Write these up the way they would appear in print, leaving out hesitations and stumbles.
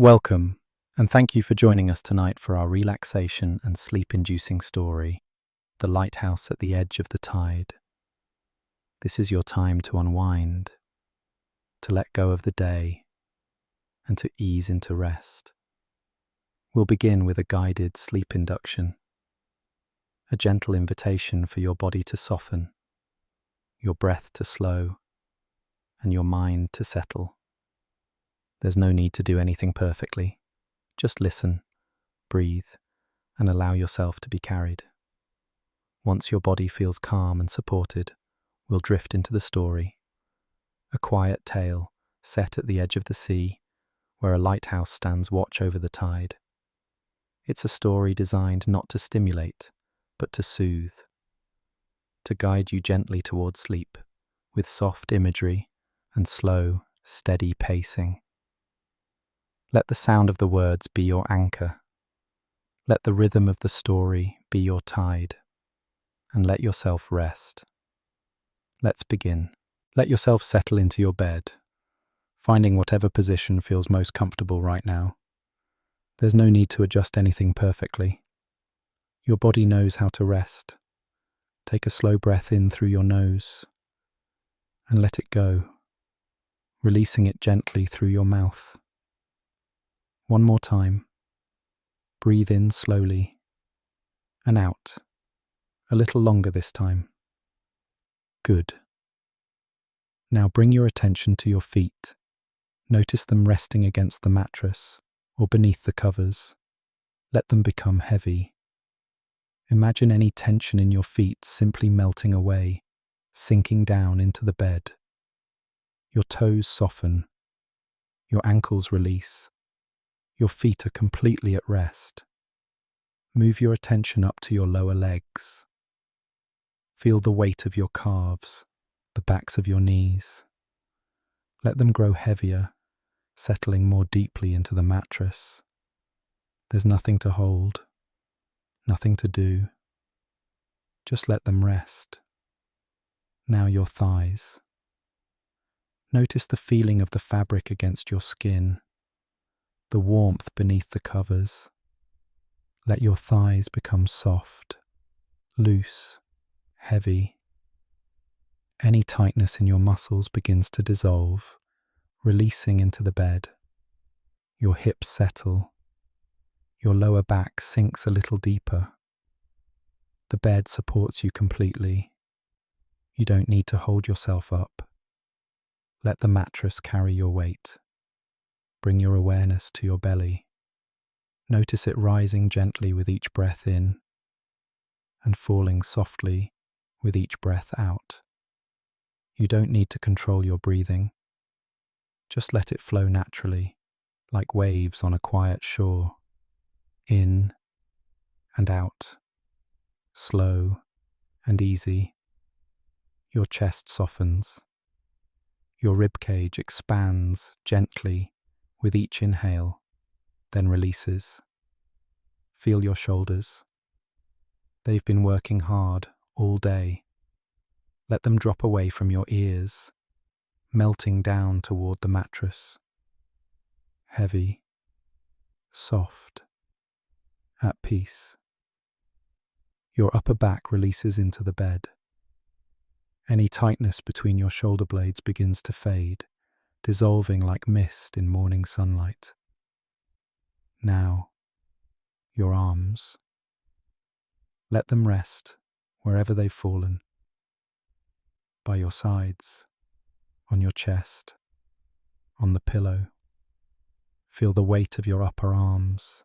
Welcome, and thank you for joining us tonight for our relaxation and sleep-inducing story, The Lighthouse at the Edge of the Tide. This is your time to unwind, to let go of the day, and to ease into rest. We'll begin with a guided sleep induction, a gentle invitation for your body to soften, your breath to slow, and your mind to settle. There's no need to do anything perfectly. Just listen, breathe, and allow yourself to be carried. Once your body feels calm and supported, we'll drift into the story. A quiet tale set at the edge of the sea, where a lighthouse stands watch over the tide. It's a story designed not to stimulate, but to soothe, to guide you gently towards sleep, with soft imagery and slow, steady pacing. Let the sound of the words be your anchor. Let the rhythm of the story be your tide. And let yourself rest. Let's begin. Let yourself settle into your bed, finding whatever position feels most comfortable right now. There's no need to adjust anything perfectly. Your body knows how to rest. Take a slow breath in through your nose and let it go, releasing it gently through your mouth. One more time. Breathe in slowly and out, a little longer this time. Good. Now bring your attention to your feet. Notice them resting against the mattress or beneath the covers. Let them become heavy. Imagine any tension in your feet simply melting away, sinking down into the bed. Your toes soften. Your ankles release. Your feet are completely at rest. Move your attention up to your lower legs. Feel the weight of your calves, the backs of your knees. Let them grow heavier, settling more deeply into the mattress. There's nothing to hold, nothing to do. Just let them rest. Now your thighs. Notice the feeling of the fabric against your skin, the warmth beneath the covers. Let your thighs become soft, loose, heavy. Any tightness in your muscles begins to dissolve, releasing into the bed. Your hips settle. Your lower back sinks a little deeper. The bed supports you completely. You don't need to hold yourself up. Let the mattress carry your weight. Bring your awareness to your belly. Notice it rising gently with each breath in and falling softly with each breath out. You don't need to control your breathing. Just let it flow naturally, like waves on a quiet shore. In and out, slow and easy. Your chest softens. Your ribcage expands gently with each inhale, then releases. Feel your shoulders. They've been working hard all day. Let them drop away from your ears, melting down toward the mattress. Heavy, soft, at peace. Your upper back releases into the bed. Any tightness between your shoulder blades begins to fade, dissolving like mist in morning sunlight. Now, your arms. Let them rest wherever they've fallen. By your sides, on your chest, on the pillow. Feel the weight of your upper arms,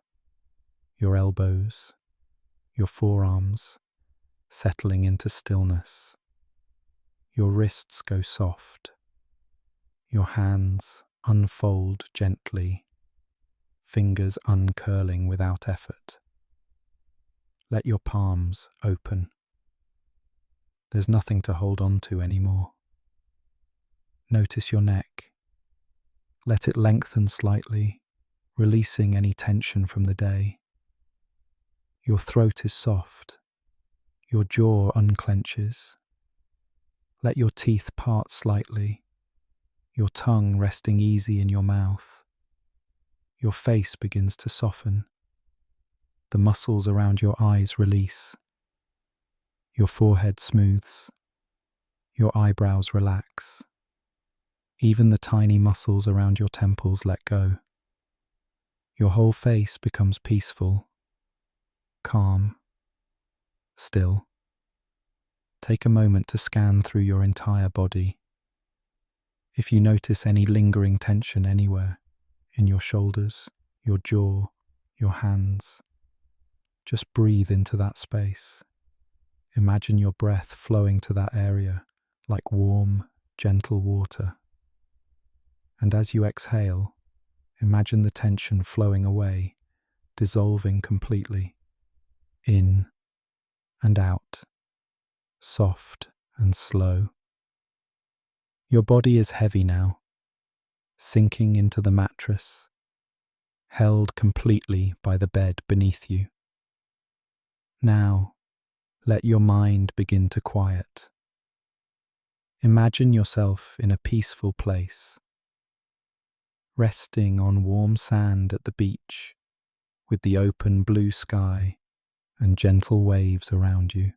your elbows, your forearms settling into stillness. Your wrists go soft. Your hands unfold gently, fingers uncurling without effort. Let your palms open. There's nothing to hold on to anymore. Notice your neck. Let it lengthen slightly, releasing any tension from the day. Your throat is soft. Your jaw unclenches. Let your teeth part slightly, your tongue resting easy in your mouth. Your face begins to soften. The muscles around your eyes release. Your forehead smooths. Your eyebrows relax. Even the tiny muscles around your temples let go. Your whole face becomes peaceful, calm, still. Take a moment to scan through your entire body. If you notice any lingering tension anywhere, in your shoulders, your jaw, your hands, just breathe into that space. Imagine your breath flowing to that area like warm, gentle water. And as you exhale, imagine the tension flowing away, dissolving completely, in and out, soft and slow. Your body is heavy now, sinking into the mattress, held completely by the bed beneath you. Now, let your mind begin to quiet. Imagine yourself in a peaceful place, resting on warm sand at the beach, with the open blue sky and gentle waves around you.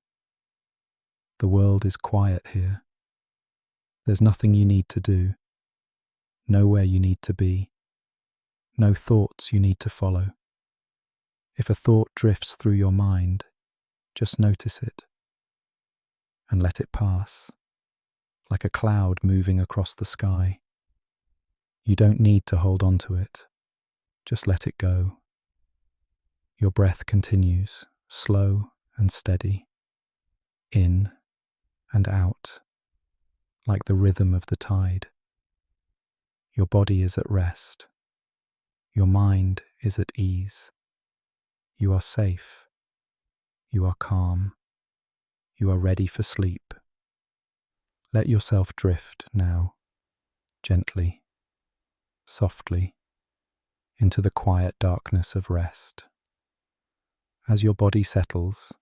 The world is quiet here. There's nothing you need to do, nowhere you need to be, no thoughts you need to follow. If a thought drifts through your mind, just notice it and let it pass, like a cloud moving across the sky. You don't need to hold on to it, just let it go. Your breath continues, slow and steady, in and out, like the rhythm of the tide. Your body is at rest. Your mind is at ease. You are safe. You are calm. You are ready for sleep. Let yourself drift now, gently, softly, into the quiet darkness of rest. As your body settles,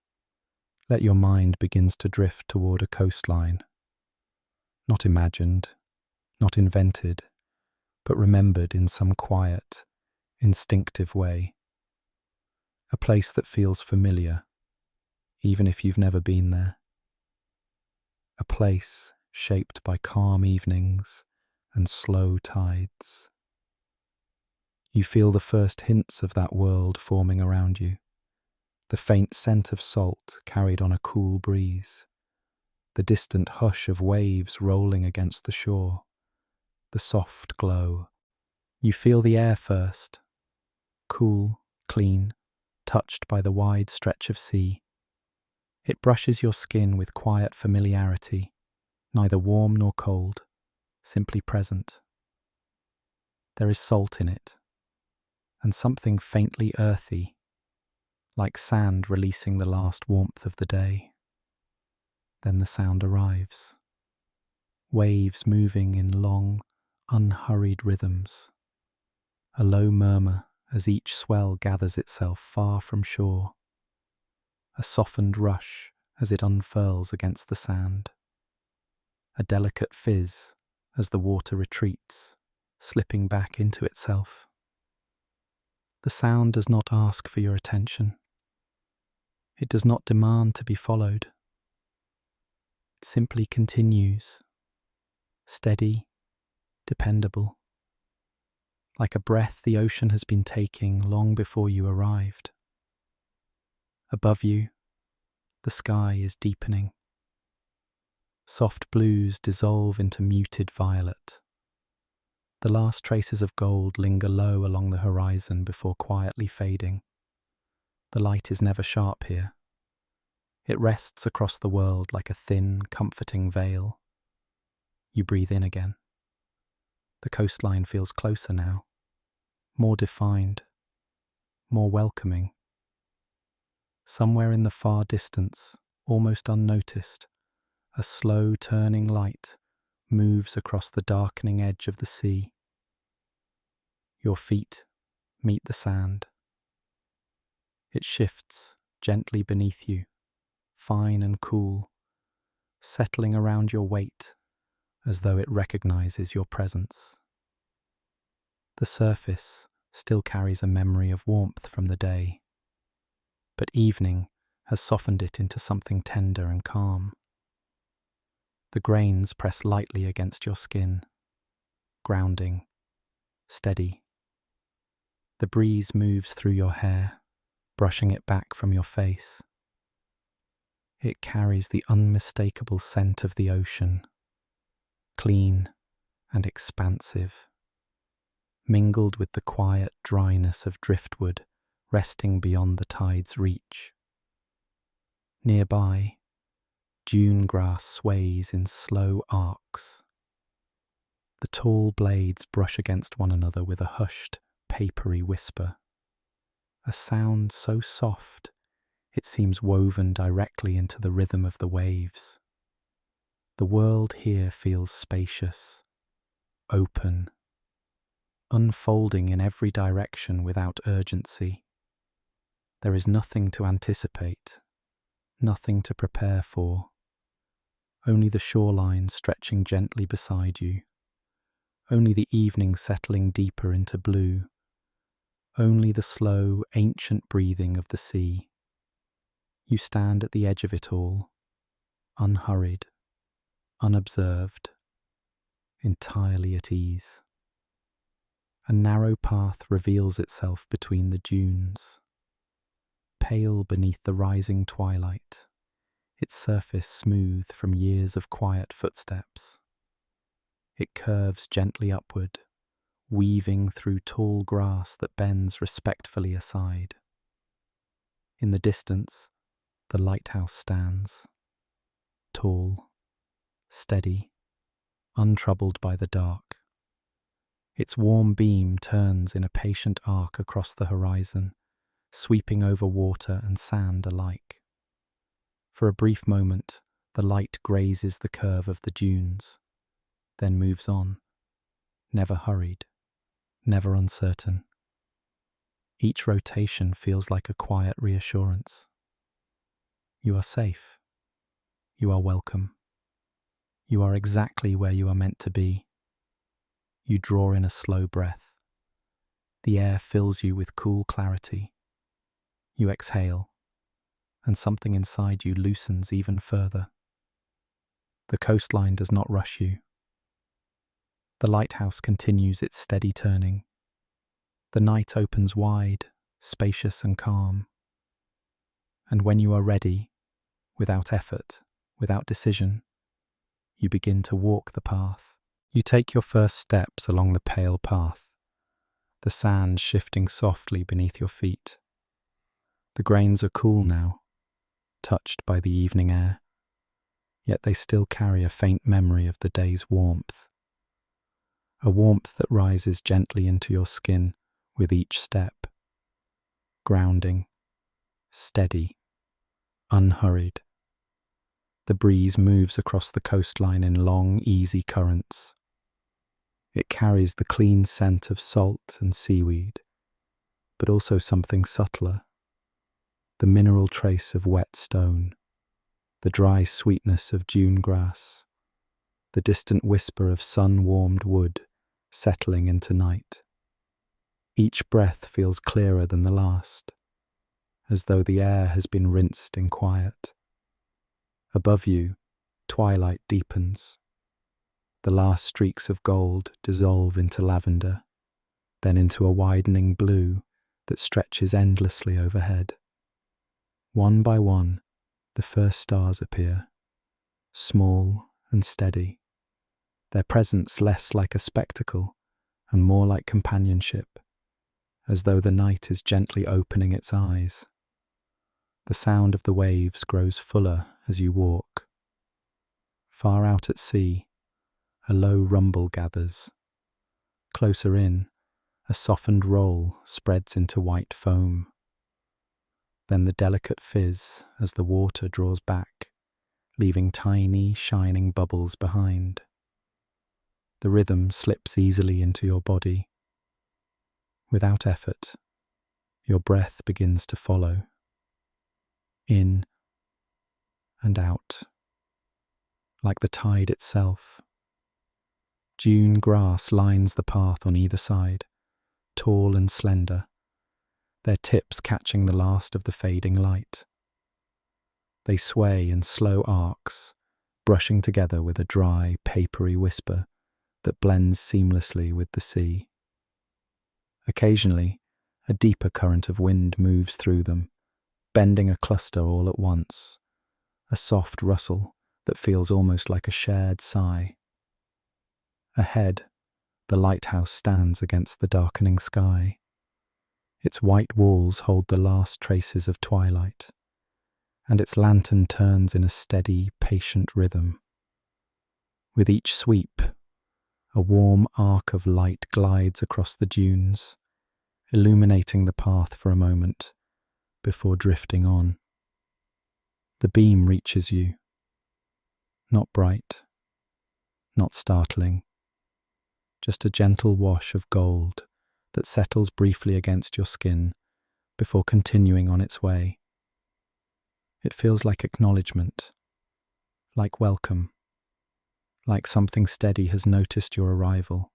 let your mind begins to drift toward a coastline, not imagined, not invented, but remembered in some quiet, instinctive way. A place that feels familiar, even if you've never been there. A place shaped by calm evenings and slow tides. You feel the first hints of that world forming around you, the faint scent of salt carried on a cool breeze, the distant hush of waves rolling against the shore, the soft glow. You feel the air first, cool, clean, touched by the wide stretch of sea. It brushes your skin with quiet familiarity, neither warm nor cold, simply present. There is salt in it, and something faintly earthy, like sand releasing the last warmth of the day. Then the sound arrives, waves moving in long, unhurried rhythms, a low murmur as each swell gathers itself far from shore, a softened rush as it unfurls against the sand, a delicate fizz as the water retreats, slipping back into itself. The sound does not ask for your attention. It does not demand to be followed. It simply continues, steady, dependable, like a breath the ocean has been taking long before you arrived. Above you, the sky is deepening. Soft blues dissolve into muted violet. The last traces of gold linger low along the horizon before quietly fading. The light is never sharp here. It rests across the world like a thin, comforting veil. You breathe in again. The coastline feels closer now, more defined, more welcoming. Somewhere in the far distance, almost unnoticed, a slow turning light moves across the darkening edge of the sea. Your feet meet the sand. It shifts gently beneath you, fine and cool, settling around your weight as though it recognizes your presence. The surface still carries a memory of warmth from the day, but evening has softened it into something tender and calm. The grains press lightly against your skin, grounding, steady. The breeze moves through your hair, brushing it back from your face. It carries the unmistakable scent of the ocean, clean and expansive, mingled with the quiet dryness of driftwood resting beyond the tide's reach. Nearby, dune grass sways in slow arcs. The tall blades brush against one another with a hushed, papery whisper, a sound so soft it seems woven directly into the rhythm of the waves. The world here feels spacious, open, unfolding in every direction without urgency. There is nothing to anticipate, nothing to prepare for, only the shoreline stretching gently beside you, only the evening settling deeper into blue, only the slow, ancient breathing of the sea. You stand at the edge of it all, unhurried, unobserved, entirely at ease. A narrow path reveals itself between the dunes, pale beneath the rising twilight, its surface smooth from years of quiet footsteps. It curves gently upward, weaving through tall grass that bends respectfully aside. In the distance, the lighthouse stands, tall, steady, untroubled by the dark. Its warm beam turns in a patient arc across the horizon, sweeping over water and sand alike. For a brief moment, the light grazes the curve of the dunes, then moves on, never hurried, never uncertain. Each rotation feels like a quiet reassurance. You are safe. You are welcome. You are exactly where you are meant to be. You draw in a slow breath. The air fills you with cool clarity. You exhale, and something inside you loosens even further. The coastline does not rush you. The lighthouse continues its steady turning. The night opens wide, spacious and calm. And when you are ready, without effort, without decision, you begin to walk the path. You take your first steps along the pale path, the sand shifting softly beneath your feet. The grains are cool now, touched by the evening air, yet they still carry a faint memory of the day's warmth, a warmth that rises gently into your skin with each step, grounding, steady, unhurried. The breeze moves across the coastline in long, easy currents. It carries the clean scent of salt and seaweed, but also something subtler, the mineral trace of wet stone, the dry sweetness of dune grass, the distant whisper of sun-warmed wood settling into night. Each breath feels clearer than the last, as though the air has been rinsed in quiet. Above you, twilight deepens. The last streaks of gold dissolve into lavender, then into a widening blue that stretches endlessly overhead. One by one, the first stars appear, small and steady, their presence less like a spectacle and more like companionship, as though the night is gently opening its eyes. The sound of the waves grows fuller as you walk. Far out at sea, a low rumble gathers. Closer in, a softened roll spreads into white foam. Then the delicate fizz as the water draws back, leaving tiny, shining bubbles behind. The rhythm slips easily into your body. Without effort, your breath begins to follow. In and out, like the tide itself. Dune grass lines the path on either side, tall and slender, their tips catching the last of the fading light. They sway in slow arcs, brushing together with a dry, papery whisper that blends seamlessly with the sea. Occasionally, a deeper current of wind moves through them, bending a cluster all at once, a soft rustle that feels almost like a shared sigh. Ahead, the lighthouse stands against the darkening sky. Its white walls hold the last traces of twilight, and its lantern turns in a steady, patient rhythm. With each sweep, a warm arc of light glides across the dunes, illuminating the path for a moment before drifting on. The beam reaches you. Not bright, not startling, just a gentle wash of gold that settles briefly against your skin before continuing on its way. It feels like acknowledgement, like welcome, like something steady has noticed your arrival.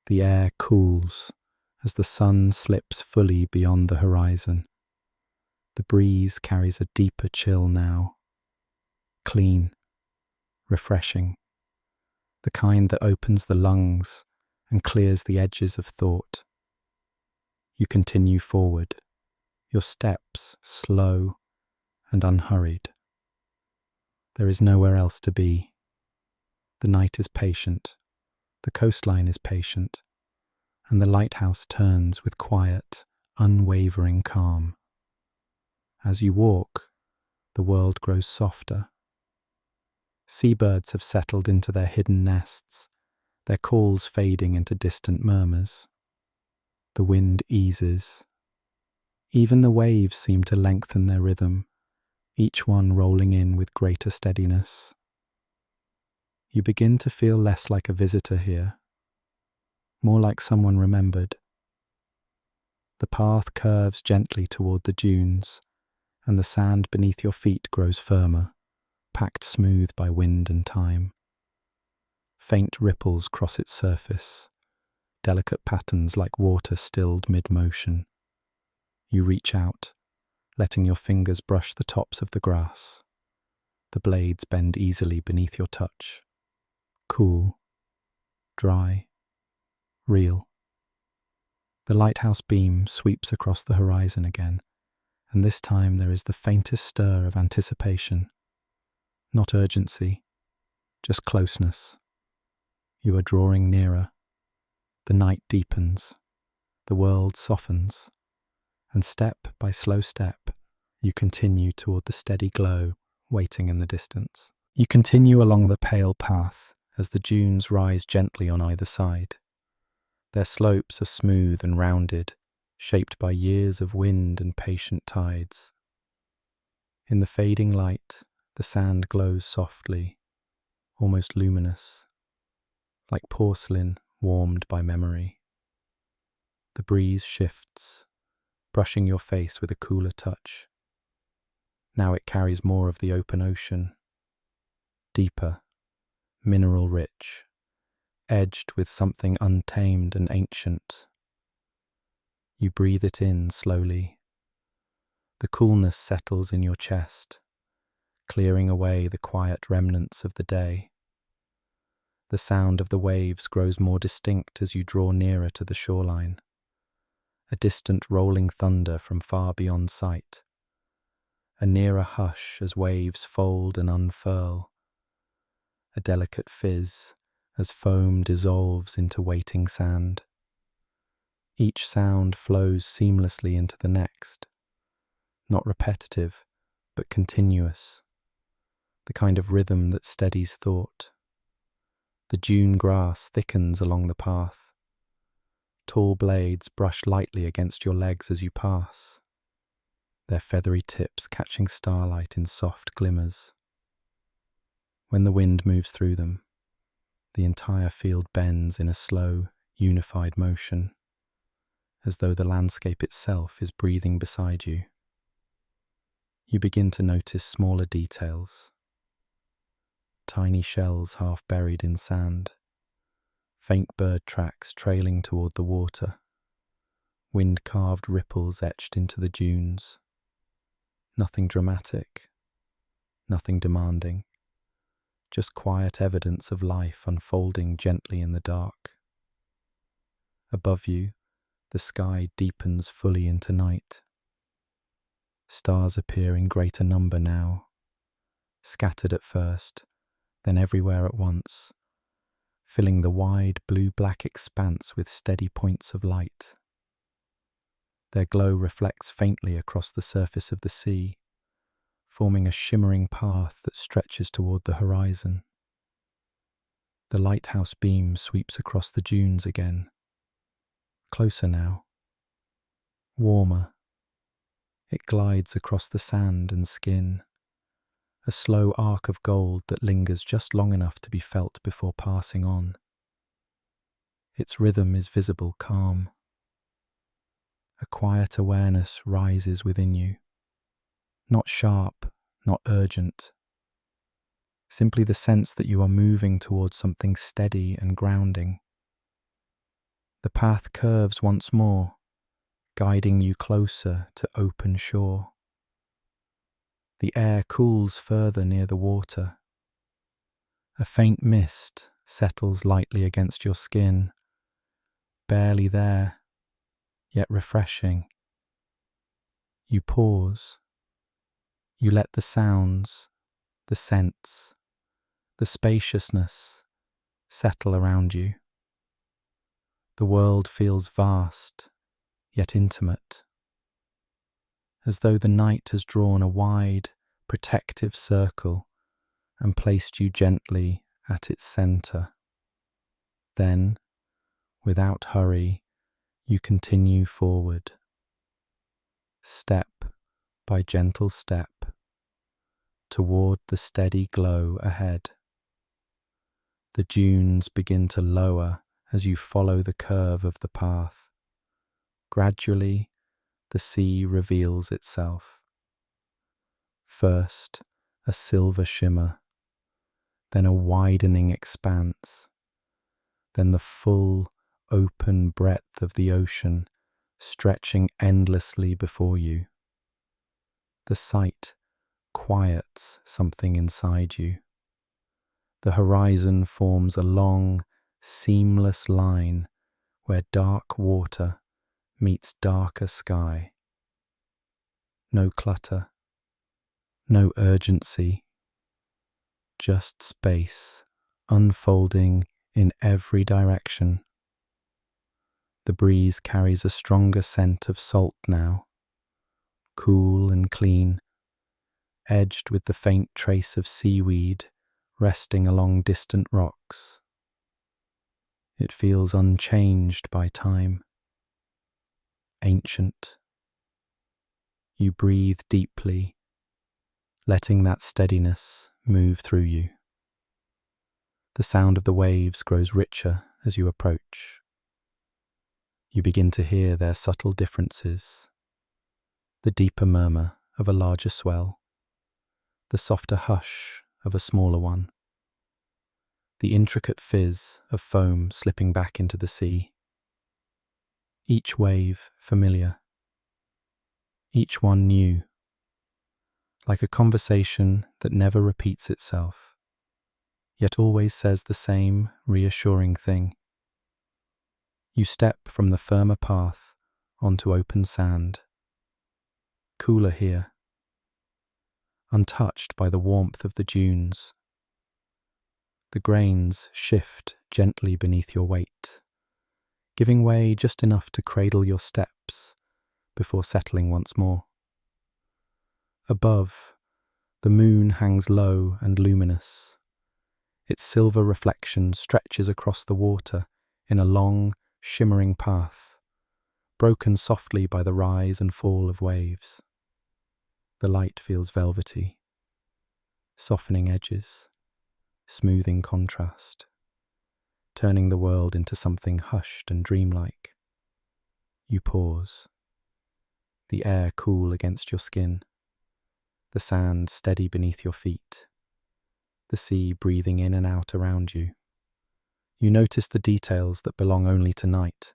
The air cools as the sun slips fully beyond the horizon. The breeze carries a deeper chill now, clean, refreshing, the kind that opens the lungs and clears the edges of thought. You continue forward, your steps slow and unhurried. There is nowhere else to be. The night is patient, the coastline is patient, and the lighthouse turns with quiet, unwavering calm. As you walk, the world grows softer. Seabirds have settled into their hidden nests, their calls fading into distant murmurs. The wind eases. Even the waves seem to lengthen their rhythm, each one rolling in with greater steadiness. You begin to feel less like a visitor here, more like someone remembered. The path curves gently toward the dunes, and the sand beneath your feet grows firmer, packed smooth by wind and time. Faint ripples cross its surface, delicate patterns like water stilled mid-motion. You reach out, letting your fingers brush the tops of the grass. The blades bend easily beneath your touch. Cool, dry, real. The lighthouse beam sweeps across the horizon again, and this time there is the faintest stir of anticipation. Not urgency, just closeness. You are drawing nearer. The night deepens. The world softens. And step by slow step, you continue toward the steady glow waiting in the distance. You continue along the pale path as the dunes rise gently on either side. Their slopes are smooth and rounded, shaped by years of wind and patient tides. In the fading light, the sand glows softly, almost luminous, like porcelain warmed by memory. The breeze shifts, brushing your face with a cooler touch. Now it carries more of the open ocean, deeper, mineral-rich, edged with something untamed and ancient. You breathe it in slowly. The coolness settles in your chest, clearing away the quiet remnants of the day. The sound of the waves grows more distinct as you draw nearer to the shoreline. A distant rolling thunder from far beyond sight. A nearer hush as waves fold and unfurl. A delicate fizz as foam dissolves into waiting sand. Each sound flows seamlessly into the next, not repetitive, but continuous, the kind of rhythm that steadies thought. The dune grass thickens along the path. Tall blades brush lightly against your legs as you pass, their feathery tips catching starlight in soft glimmers. When the wind moves through them, the entire field bends in a slow, unified motion, as though the landscape itself is breathing beside you. You begin to notice smaller details. Tiny shells half buried in sand, faint bird tracks trailing toward the water. wind-carved ripples etched into the dunes. Nothing dramatic, nothing demanding, just quiet evidence of life unfolding gently in the dark. Above you, the sky deepens fully into night. Stars appear in greater number now, scattered at first, then everywhere at once, filling the wide blue-black expanse with steady points of light. Their glow reflects faintly across the surface of the sea, forming a shimmering path that stretches toward the horizon. The lighthouse beam sweeps across the dunes again, closer now, warmer. It glides across the sand and skin, a slow arc of gold that lingers just long enough to be felt before passing on. Its rhythm is visible calm. A quiet awareness rises within you, not sharp, not urgent, simply the sense that you are moving towards something steady and grounding. The path curves once more, guiding you closer to open shore. The air cools further near the water. A faint mist settles lightly against your skin, barely there, yet refreshing. You pause. You let the sounds, the scents, the spaciousness settle around you. The world feels vast, yet intimate, as though the night has drawn a wide, protective circle and placed you gently at its center. Then, without hurry, you continue forward, step by gentle step, toward the steady glow ahead. The dunes begin to lower as you follow the curve of the path. Gradually, the sea reveals itself. First, a silver shimmer, then a widening expanse, then the full, open breadth of the ocean stretching endlessly before you. The sight quiets something inside you. The horizon forms a long, seamless line where dark water meets darker sky. No clutter, no urgency, just space unfolding in every direction. The breeze carries a stronger scent of salt now, cool and clean, edged with the faint trace of seaweed resting along distant rocks. It feels unchanged by time, ancient. You breathe deeply, letting that steadiness move through you. The sound of the waves grows richer as you approach. You begin to hear their subtle differences, the deeper murmur of a larger swell, the softer hush of a smaller one, the intricate fizz of foam slipping back into the sea. Each wave familiar, each one new, like a conversation that never repeats itself, yet always says the same reassuring thing. You step from the firmer path onto open sand, cooler here, untouched by the warmth of the dunes. The grains shift gently beneath your weight, giving way just enough to cradle your steps before settling once more. Above, the moon hangs low and luminous. Its silver reflection stretches across the water in a long, shimmering path, broken softly by the rise and fall of waves. The light feels velvety, softening edges, smoothing contrast, turning the world into something hushed and dreamlike. You pause, the air cool against your skin, the sand steady beneath your feet, the sea breathing in and out around you. You notice the details that belong only to night,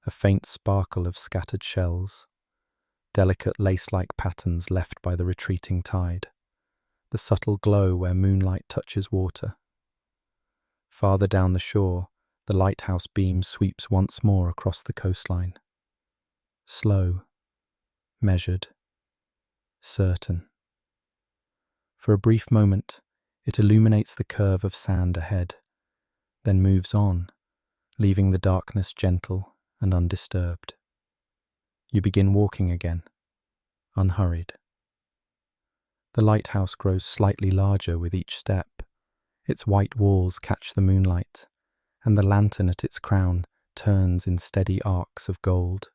a faint sparkle of scattered shells, delicate lace-like patterns left by the retreating tide, the subtle glow where moonlight touches water. Farther down the shore, the lighthouse beam sweeps once more across the coastline. Slow, measured, certain. For a brief moment, it illuminates the curve of sand ahead, then moves on, leaving the darkness gentle and undisturbed. You begin walking again, unhurried. The lighthouse grows slightly larger with each step. Its white walls catch the moonlight, and the lantern at its crown turns in steady arcs of gold.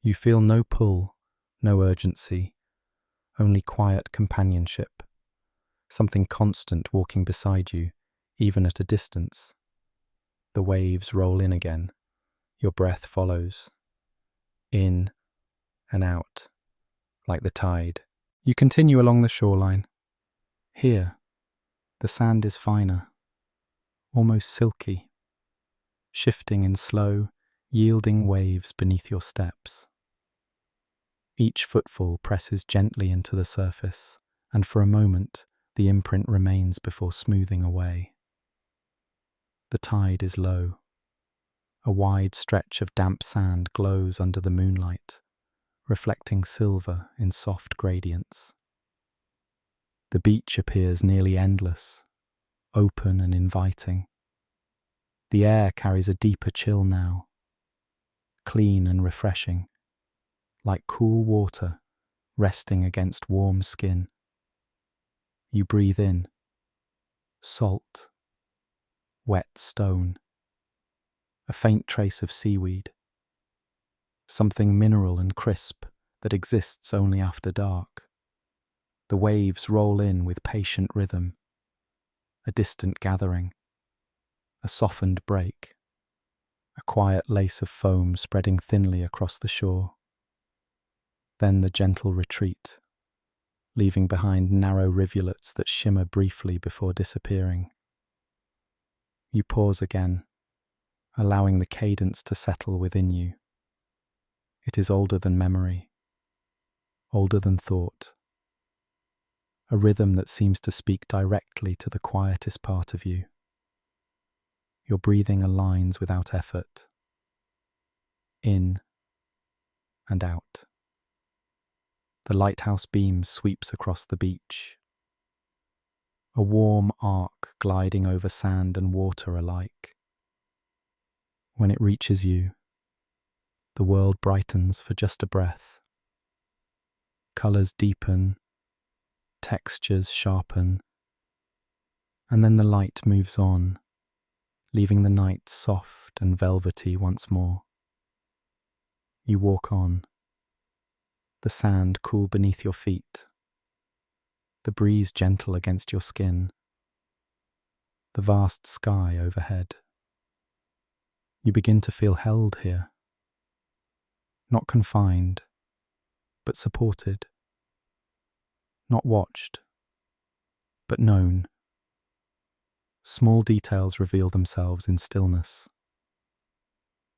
You feel no pull, no urgency, only quiet companionship, something constant walking beside you, even at a distance. The waves roll in again. Your breath follows. In and out, like the tide. You continue along the shoreline. Here, the sand is finer, almost silky, shifting in slow, yielding waves beneath your steps. Each footfall presses gently into the surface, and for a moment, the imprint remains before smoothing away. The tide is low. A wide stretch of damp sand glows under the moonlight, reflecting silver in soft gradients. The beach appears nearly endless, open and inviting. The air carries a deeper chill now, clean and refreshing, like cool water resting against warm skin. You breathe in, salt, wet stone, a faint trace of seaweed, something mineral and crisp that exists only after dark. The waves roll in with patient rhythm, a distant gathering, a softened break, a quiet lace of foam spreading thinly across the shore. Then the gentle retreat, leaving behind narrow rivulets that shimmer briefly before disappearing. You pause again, allowing the cadence to settle within you. It is older than memory, older than thought, a rhythm that seems to speak directly to the quietest part of you. Your breathing aligns without effort, in and out. The lighthouse beam sweeps across the beach, a warm arc gliding over sand and water alike. When it reaches you, the world brightens for just a breath. Colours deepen, textures sharpen, and then the light moves on, leaving the night soft and velvety once more. You walk on, the sand cool beneath your feet, the breeze gentle against your skin, the vast sky overhead. You begin to feel held here, not confined, but supported, not watched, but known. Small details reveal themselves in stillness.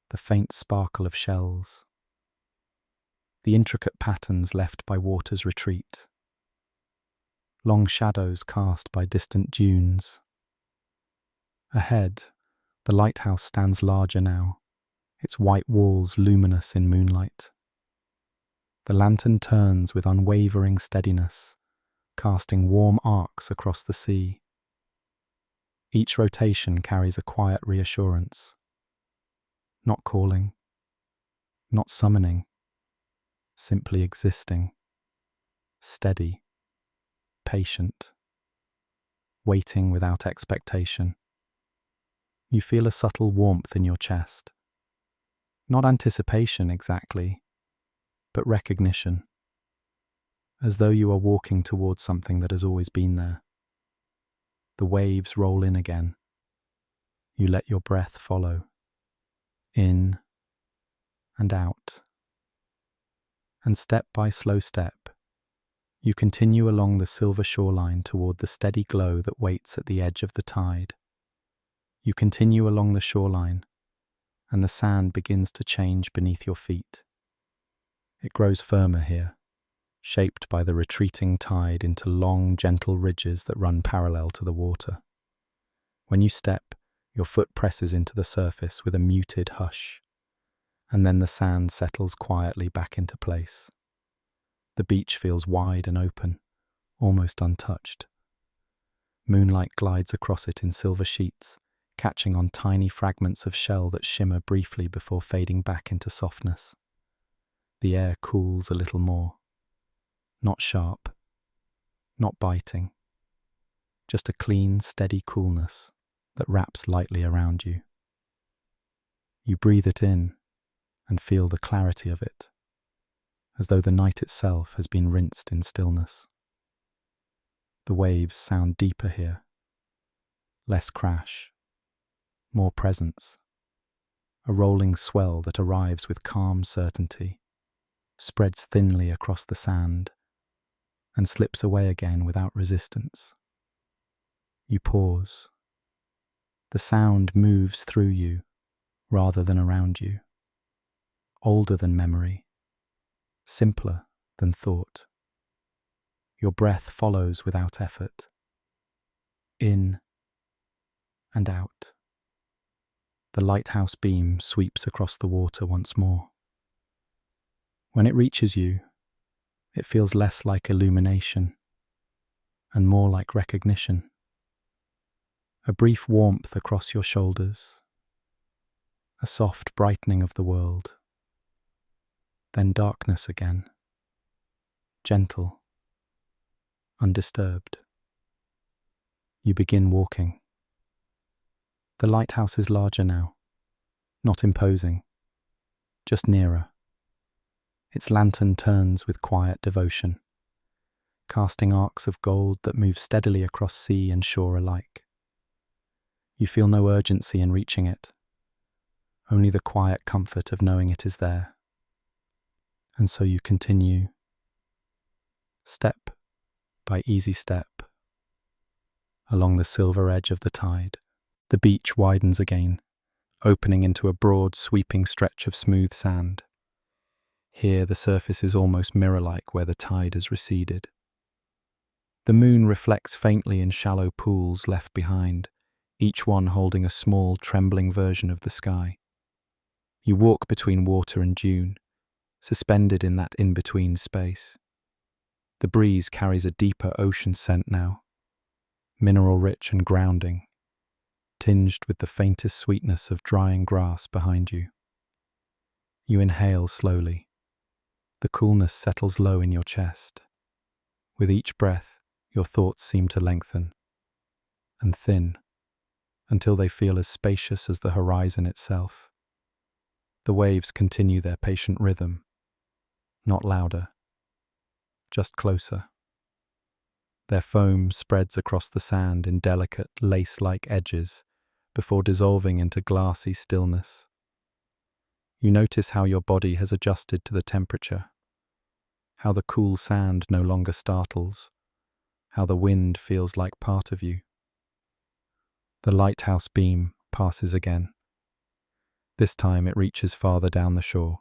The faint sparkle of shells, the intricate patterns left by water's retreat, long shadows cast by distant dunes. Ahead, the lighthouse stands larger now, its white walls luminous in moonlight. The lantern turns with unwavering steadiness, casting warm arcs across the sea. Each rotation carries a quiet reassurance. Not calling, not summoning, simply existing, steady, patient, waiting without expectation. You feel a subtle warmth in your chest. Not anticipation exactly, but recognition, as though you are walking towards something that has always been there. The waves roll in again. You let your breath follow, in and out. And step by slow step, you continue along the silver shoreline toward the steady glow that waits at the edge of the tide. You continue along the shoreline, and the sand begins to change beneath your feet. It grows firmer here, shaped by the retreating tide into long, gentle ridges that run parallel to the water. When you step, your foot presses into the surface with a muted hush, and then the sand settles quietly back into place. The beach feels wide and open, almost untouched. Moonlight glides across it in silver sheets, catching on tiny fragments of shell that shimmer briefly before fading back into softness. The air cools a little more. Not sharp, not biting, just a clean, steady coolness that wraps lightly around you. You breathe it in and feel the clarity of it, as though the night itself has been rinsed in stillness. The waves sound deeper here, less crash, more presence, a rolling swell that arrives with calm certainty, spreads thinly across the sand, and slips away again without resistance. You pause. The sound moves through you rather than around you, older than memory, simpler than thought. Your breath follows without effort, in and out. The lighthouse beam sweeps across the water once more. When it reaches you, it feels less like illumination and more like recognition. A brief warmth across your shoulders, a soft brightening of the world, then darkness again, gentle, undisturbed. You begin walking. The lighthouse is larger now, not imposing, just nearer. Its lantern turns with quiet devotion, casting arcs of gold that move steadily across sea and shore alike. You feel no urgency in reaching it, only the quiet comfort of knowing it is there. And so you continue, step by easy step, along the silver edge of the tide. The beach widens again, opening into a broad, sweeping stretch of smooth sand. Here the surface is almost mirror-like where the tide has receded. The moon reflects faintly in shallow pools left behind, each one holding a small, trembling version of the sky. You walk between water and dune, suspended in that in-between space. The breeze carries a deeper ocean scent now, mineral-rich and grounding, tinged with the faintest sweetness of drying grass behind you. You inhale slowly. The coolness settles low in your chest. With each breath, your thoughts seem to lengthen and thin until they feel as spacious as the horizon itself. The waves continue their patient rhythm, not louder, just closer. Their foam spreads across the sand in delicate, lace-like edges before dissolving into glassy stillness. You notice how your body has adjusted to the temperature, how the cool sand no longer startles, how the wind feels like part of you. The lighthouse beam passes again. This time it reaches farther down the shore,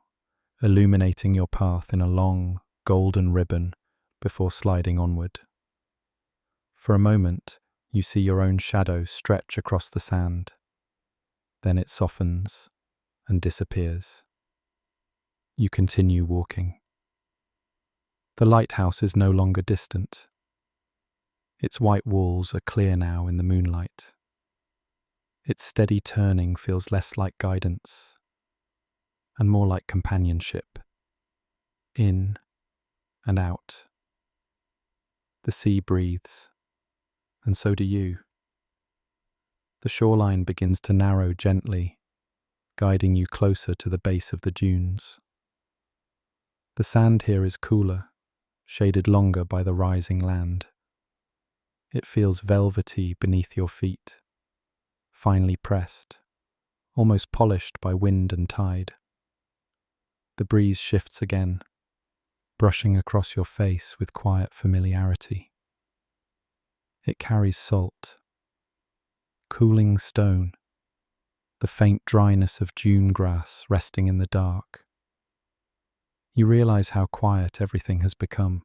illuminating your path in a long, golden ribbon before sliding onward. For a moment, you see your own shadow stretch across the sand. Then it softens and disappears. You continue walking. The lighthouse is no longer distant. Its white walls are clear now in the moonlight. Its steady turning feels less like guidance and more like companionship, in and out. The sea breathes, and so do you. The shoreline begins to narrow gently, guiding you closer to the base of the dunes. The sand here is cooler, shaded longer by the rising land. It feels velvety beneath your feet, finely pressed, almost polished by wind and tide. The breeze shifts again, brushing across your face with quiet familiarity. It carries salt, cooling stone, the faint dryness of dune grass resting in the dark. You realize how quiet everything has become.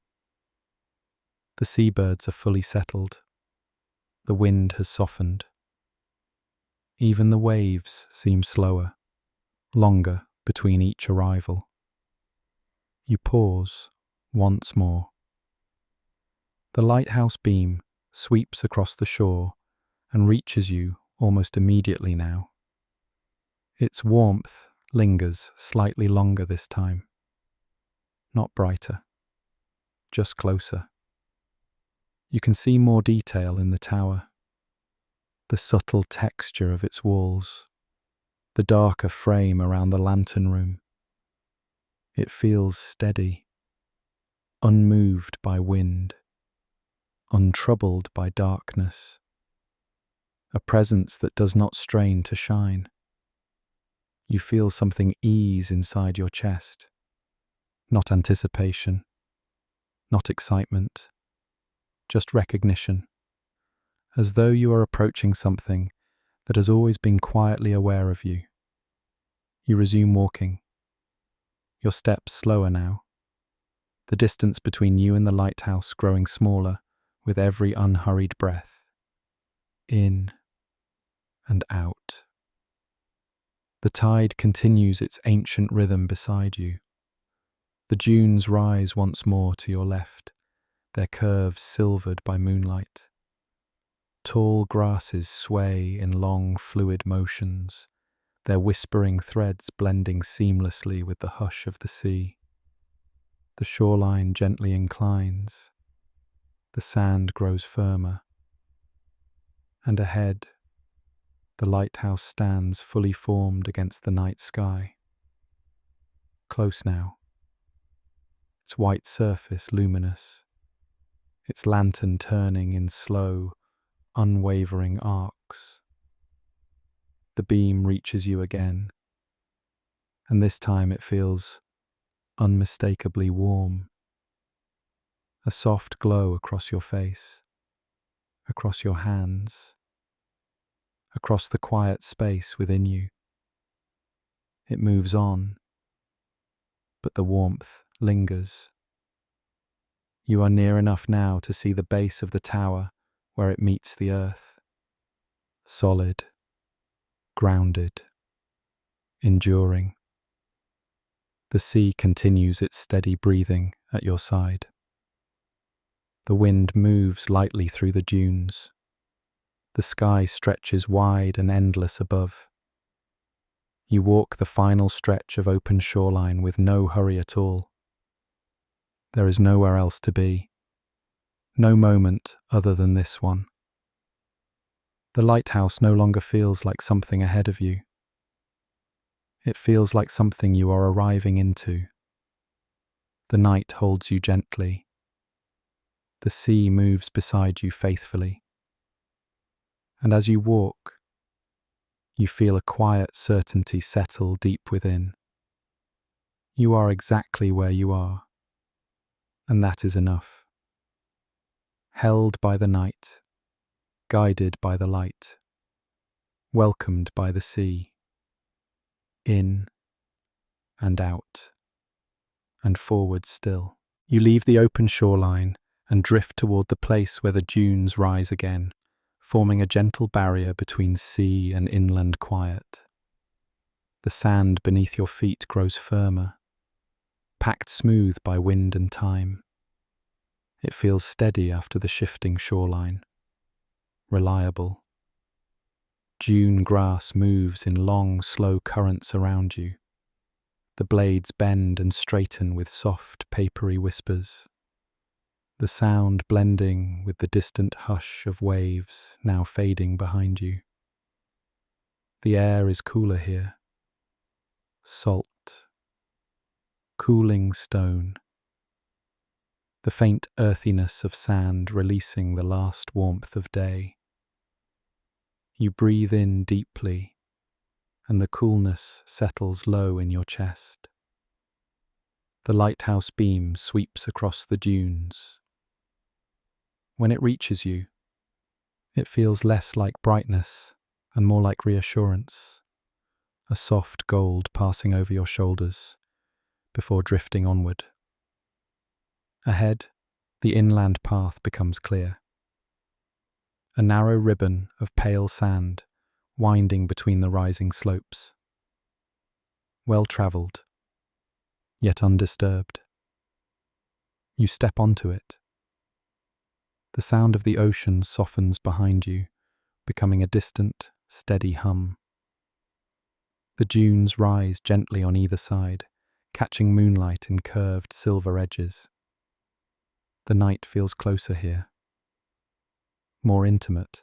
The seabirds are fully settled. The wind has softened. Even the waves seem slower, longer between each arrival. You pause once more. The lighthouse beam sweeps across the shore and reaches you almost immediately now. Its warmth lingers slightly longer this time. Not brighter, just closer. You can see more detail in the tower. The subtle texture of its walls, the darker frame around the lantern room. It feels steady, unmoved by wind, untroubled by darkness. A presence that does not strain to shine. You feel something ease inside your chest. Not anticipation, not excitement, just recognition, as though you are approaching something that has always been quietly aware of you. You resume walking, your steps slower now, the distance between you and the lighthouse growing smaller with every unhurried breath. In and out. The tide continues its ancient rhythm beside you. The dunes rise once more to your left, their curves silvered by moonlight. Tall grasses sway in long, fluid motions, their whispering threads blending seamlessly with the hush of the sea. The shoreline gently inclines. The sand grows firmer. And ahead, the lighthouse stands fully formed against the night sky. Close now, its white surface luminous, its lantern turning in slow, unwavering arcs. The beam reaches you again, and this time it feels unmistakably warm. A soft glow across your face, across your hands, across the quiet space within you. It moves on, but the warmth lingers. You are near enough now to see the base of the tower where it meets the earth. Solid, grounded, enduring. The sea continues its steady breathing at your side. The wind moves lightly through the dunes. The sky stretches wide and endless above. You walk the final stretch of open shoreline with no hurry at all. There is nowhere else to be. No moment other than this one. The lighthouse no longer feels like something ahead of you. It feels like something you are arriving into. The night holds you gently. The sea moves beside you faithfully. And as you walk, you feel a quiet certainty settle deep within. You are exactly where you are, and that is enough. Held by the night, guided by the light, welcomed by the sea, in and out, and forward still. You leave the open shoreline and drift toward the place where the dunes rise again, forming a gentle barrier between sea and inland quiet. The sand beneath your feet grows firmer, packed smooth by wind and time. It feels steady after the shifting shoreline, reliable. Dune grass moves in long, slow currents around you. The blades bend and straighten with soft, papery whispers. The sound blending with the distant hush of waves now fading behind you. The air is cooler here. Salt. Cooling stone. The faint earthiness of sand releasing the last warmth of day. You breathe in deeply, and the coolness settles low in your chest. The lighthouse beam sweeps across the dunes. When it reaches you, it feels less like brightness and more like reassurance. a soft gold passing over your shoulders before drifting onward. Ahead, the inland path becomes clear. A narrow ribbon of pale sand winding between the rising slopes. Well travelled, yet undisturbed. You step onto it. The sound of the ocean softens behind you, becoming a distant, steady hum. The dunes rise gently on either side, catching moonlight in curved silver edges. The night feels closer here, more intimate.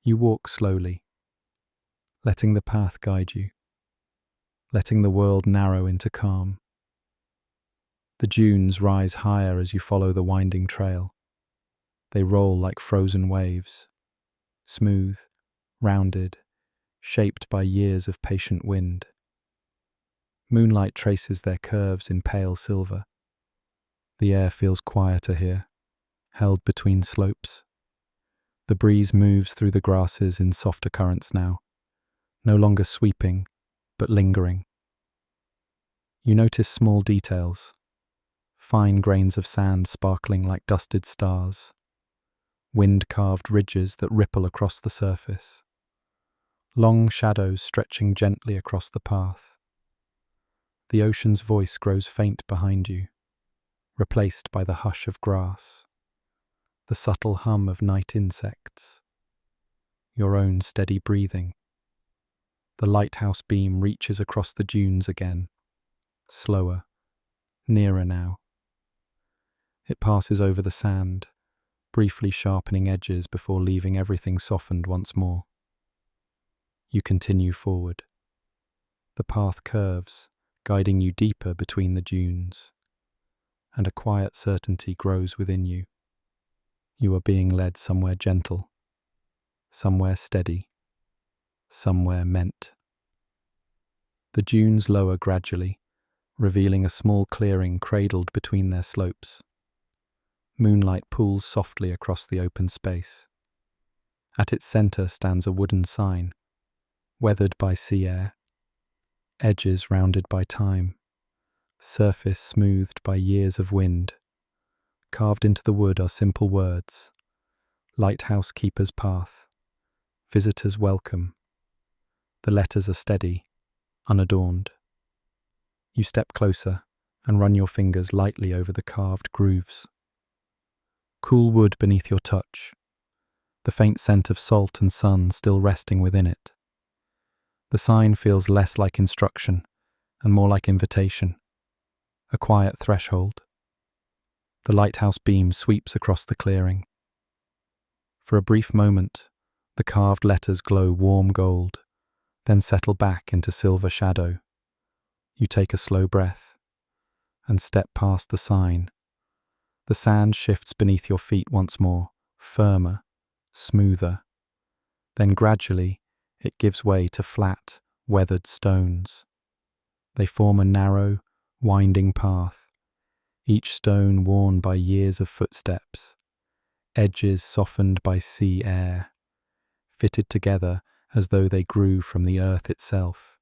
You walk slowly, letting the path guide you, letting the world narrow into calm. The dunes rise higher as you follow the winding trail. They roll like frozen waves, smooth, rounded, shaped by years of patient wind. Moonlight traces their curves in pale silver. The air feels quieter here, held between slopes. The breeze moves through the grasses in softer currents now, no longer sweeping, but lingering. You notice small details, fine grains of sand sparkling like dusted stars, wind-carved ridges that ripple across the surface, long shadows stretching gently across the path. The ocean's voice grows faint behind you, replaced by the hush of grass, the subtle hum of night insects, your own steady breathing. The lighthouse beam reaches across the dunes again, slower, nearer now. It passes over the sand, briefly sharpening edges before leaving everything softened once more. You continue forward. The path curves, guiding you deeper between the dunes, and a quiet certainty grows within you. You are being led somewhere gentle, somewhere steady, somewhere meant. The dunes lower gradually, revealing a small clearing cradled between their slopes. Moonlight pools softly across the open space. At its center stands a wooden sign, weathered by sea air, edges rounded by time, surface smoothed by years of wind. Carved into the wood are simple words: Lighthouse Keeper's Path, Visitors Welcome. The letters are steady, unadorned. You step closer and run your fingers lightly over the carved grooves. Cool wood beneath your touch, the faint scent of salt and sun still resting within it. The sign feels less like instruction and more like invitation, a quiet threshold. The lighthouse beam sweeps across the clearing. For a brief moment, the carved letters glow warm gold, then settle back into silver shadow. You take a slow breath and step past the sign. The sand shifts beneath your feet once more, firmer, smoother. Then gradually, it gives way to flat, weathered stones. They form a narrow, winding path, each stone worn by years of footsteps, edges softened by sea air, fitted together as though they grew from the earth itself.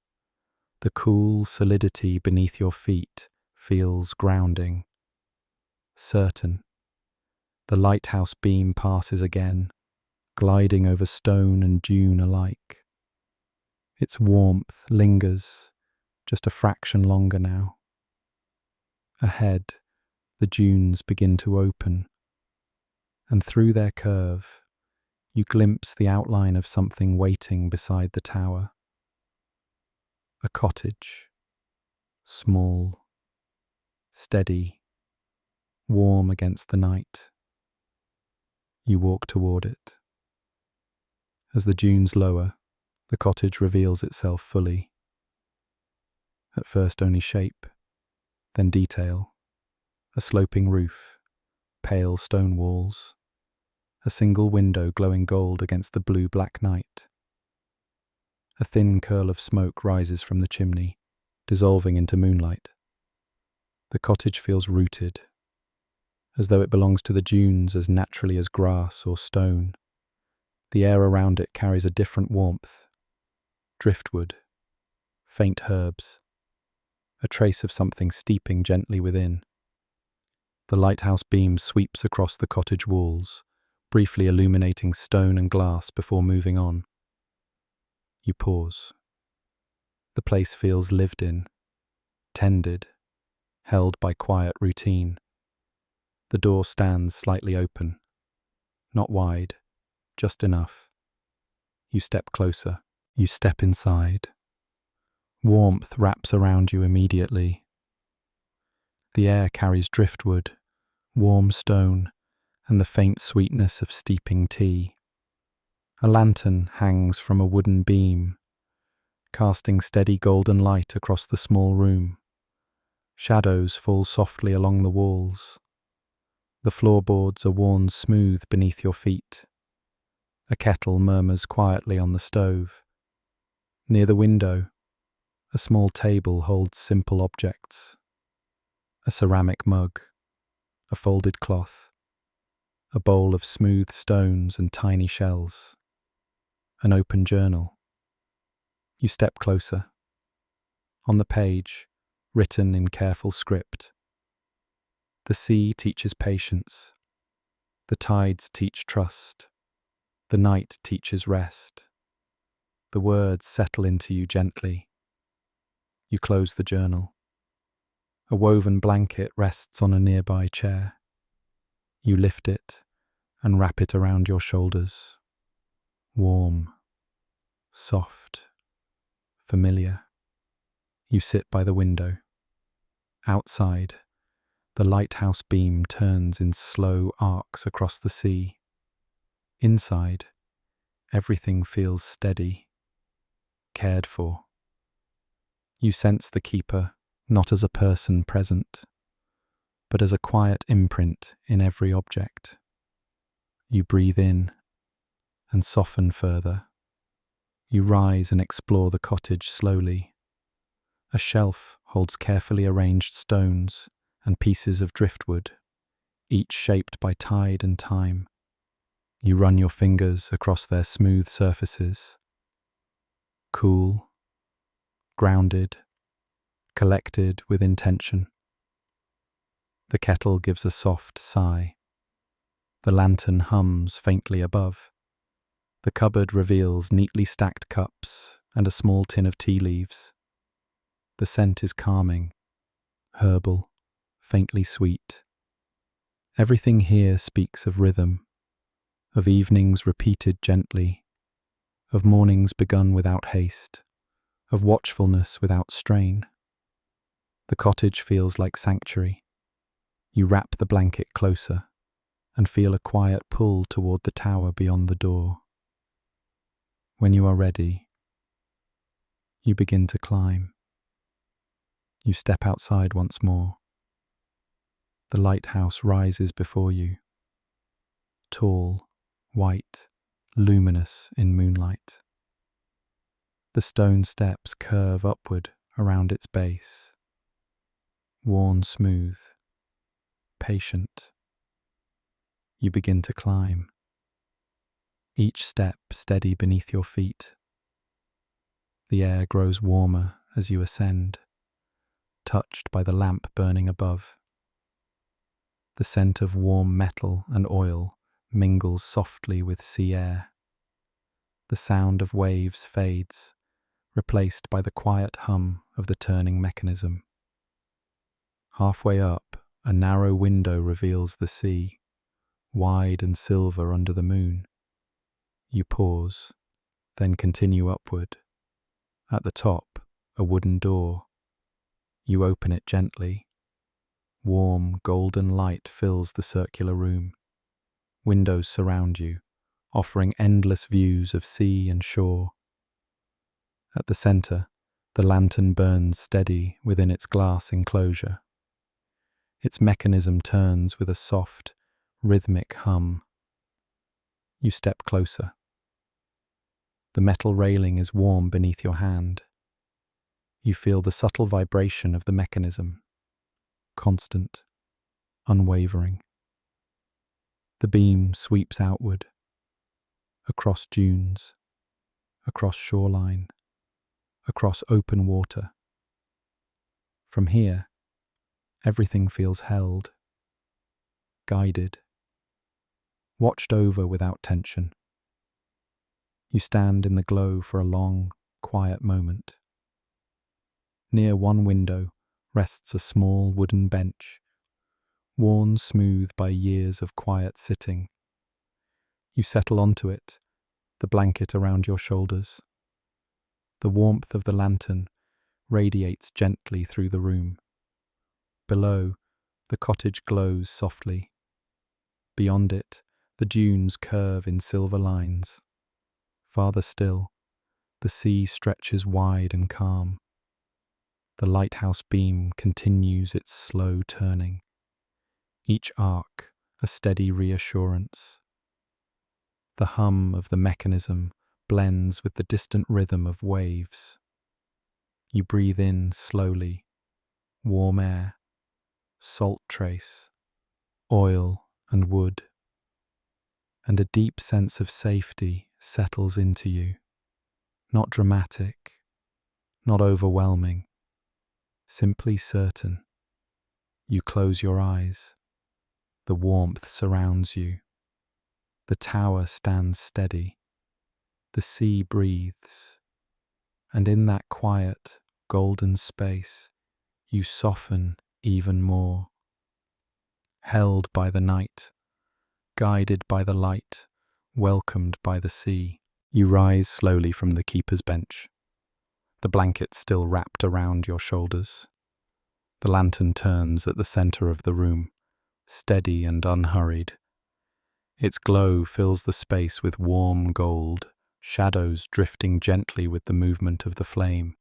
The cool solidity beneath your feet feels grounding, certain. The lighthouse beam passes again, gliding over stone and dune alike. Its warmth lingers, just a fraction longer now. Ahead, the dunes begin to open, and through their curve, you glimpse the outline of something waiting beside the tower. A cottage, small, steady, warm against the night. You walk toward it. As the dunes lower, the cottage reveals itself fully. At first only shape, then detail. A sloping roof, pale stone walls, a single window glowing gold against the blue-black night. A thin curl of smoke rises from the chimney, dissolving into moonlight. The cottage feels rooted, as though it belongs to the dunes as naturally as grass or stone. The air around it carries a different warmth, driftwood, faint herbs, a trace of something steeping gently within. The lighthouse beam sweeps across the cottage walls, briefly illuminating stone and glass before moving on. You pause. The place feels lived in, tended, held by quiet routine. The door stands slightly open, not wide, just enough. You step closer. You step inside. Warmth wraps around you immediately. The air carries driftwood, warm stone, and the faint sweetness of steeping tea. A lantern hangs from a wooden beam, casting steady golden light across the small room. Shadows fall softly along the walls. The floorboards are worn smooth beneath your feet. A kettle murmurs quietly on the stove. Near the window, a small table holds simple objects. A ceramic mug, a folded cloth, a bowl of smooth stones and tiny shells, an open journal. You step closer. On the page, written in careful script, the sea teaches patience, the tides teach trust, the night teaches rest. The words settle into you gently. You close the journal. A woven blanket rests on a nearby chair. You lift it and wrap it around your shoulders. Warm, soft, familiar. You sit by the window. Outside, the lighthouse beam turns in slow arcs across the sea. Inside, everything feels steady, cared for. You sense the keeper not as a person present, but as a quiet imprint in every object. You breathe in and soften further. You rise and explore the cottage slowly. A shelf holds carefully arranged stones and pieces of driftwood, each shaped by tide and time. You run your fingers across their smooth surfaces. Cool, grounded, collected with intention. The kettle gives a soft sigh. The lantern hums faintly above. The cupboard reveals neatly stacked cups and a small tin of tea leaves. The scent is calming, herbal, faintly sweet. Everything here speaks of rhythm, of evenings repeated gently, of mornings begun without haste, of watchfulness without strain. The cottage feels like sanctuary. You wrap the blanket closer and feel a quiet pull toward the tower beyond the door. When you are ready, you begin to climb. You step outside once more. The lighthouse rises before you, tall, white, luminous in moonlight. The stone steps curve upward around its base, worn smooth, patient. You begin to climb, each step steady beneath your feet. The air grows warmer as you ascend, touched by the lamp burning above. The scent of warm metal and oil mingles softly with sea air. The sound of waves fades, replaced by the quiet hum of the turning mechanism. Halfway up, a narrow window reveals the sea, wide and silver under the moon. You pause, then continue upward. At the top, a wooden door. You open it gently. Warm, golden light fills the circular room. Windows surround you, offering endless views of sea and shore. At the center, the lantern burns steady within its glass enclosure. Its mechanism turns with a soft, rhythmic hum. You step closer. The metal railing is warm beneath your hand. You feel the subtle vibration of the mechanism, constant, unwavering. The beam sweeps outward, across dunes, across shoreline, across open water. From here, everything feels held, guided, watched over without tension. You stand in the glow for a long, quiet moment. Near one window rests a small wooden bench, worn smooth by years of quiet sitting. You settle onto it, the blanket around your shoulders. The warmth of the lantern radiates gently through the room. Below, the cottage glows softly. Beyond it, the dunes curve in silver lines. Farther still, the sea stretches wide and calm. The lighthouse beam continues its slow turning, each arc a steady reassurance. The hum of the mechanism blends with the distant rhythm of waves. You breathe in slowly, warm air, salt trace, oil and wood, and a deep sense of safety settles into you. Not dramatic, not overwhelming, simply certain. You close your eyes. The warmth surrounds you. The tower stands steady. The sea breathes. And in that quiet, golden space, you soften even more. Held by the night, guided by the light, welcomed by the sea, you rise slowly from the keeper's bench. The blanket still wrapped around your shoulders. The lantern turns at the center of the room, steady and unhurried. Its glow fills the space with warm gold, shadows drifting gently with the movement of the flame.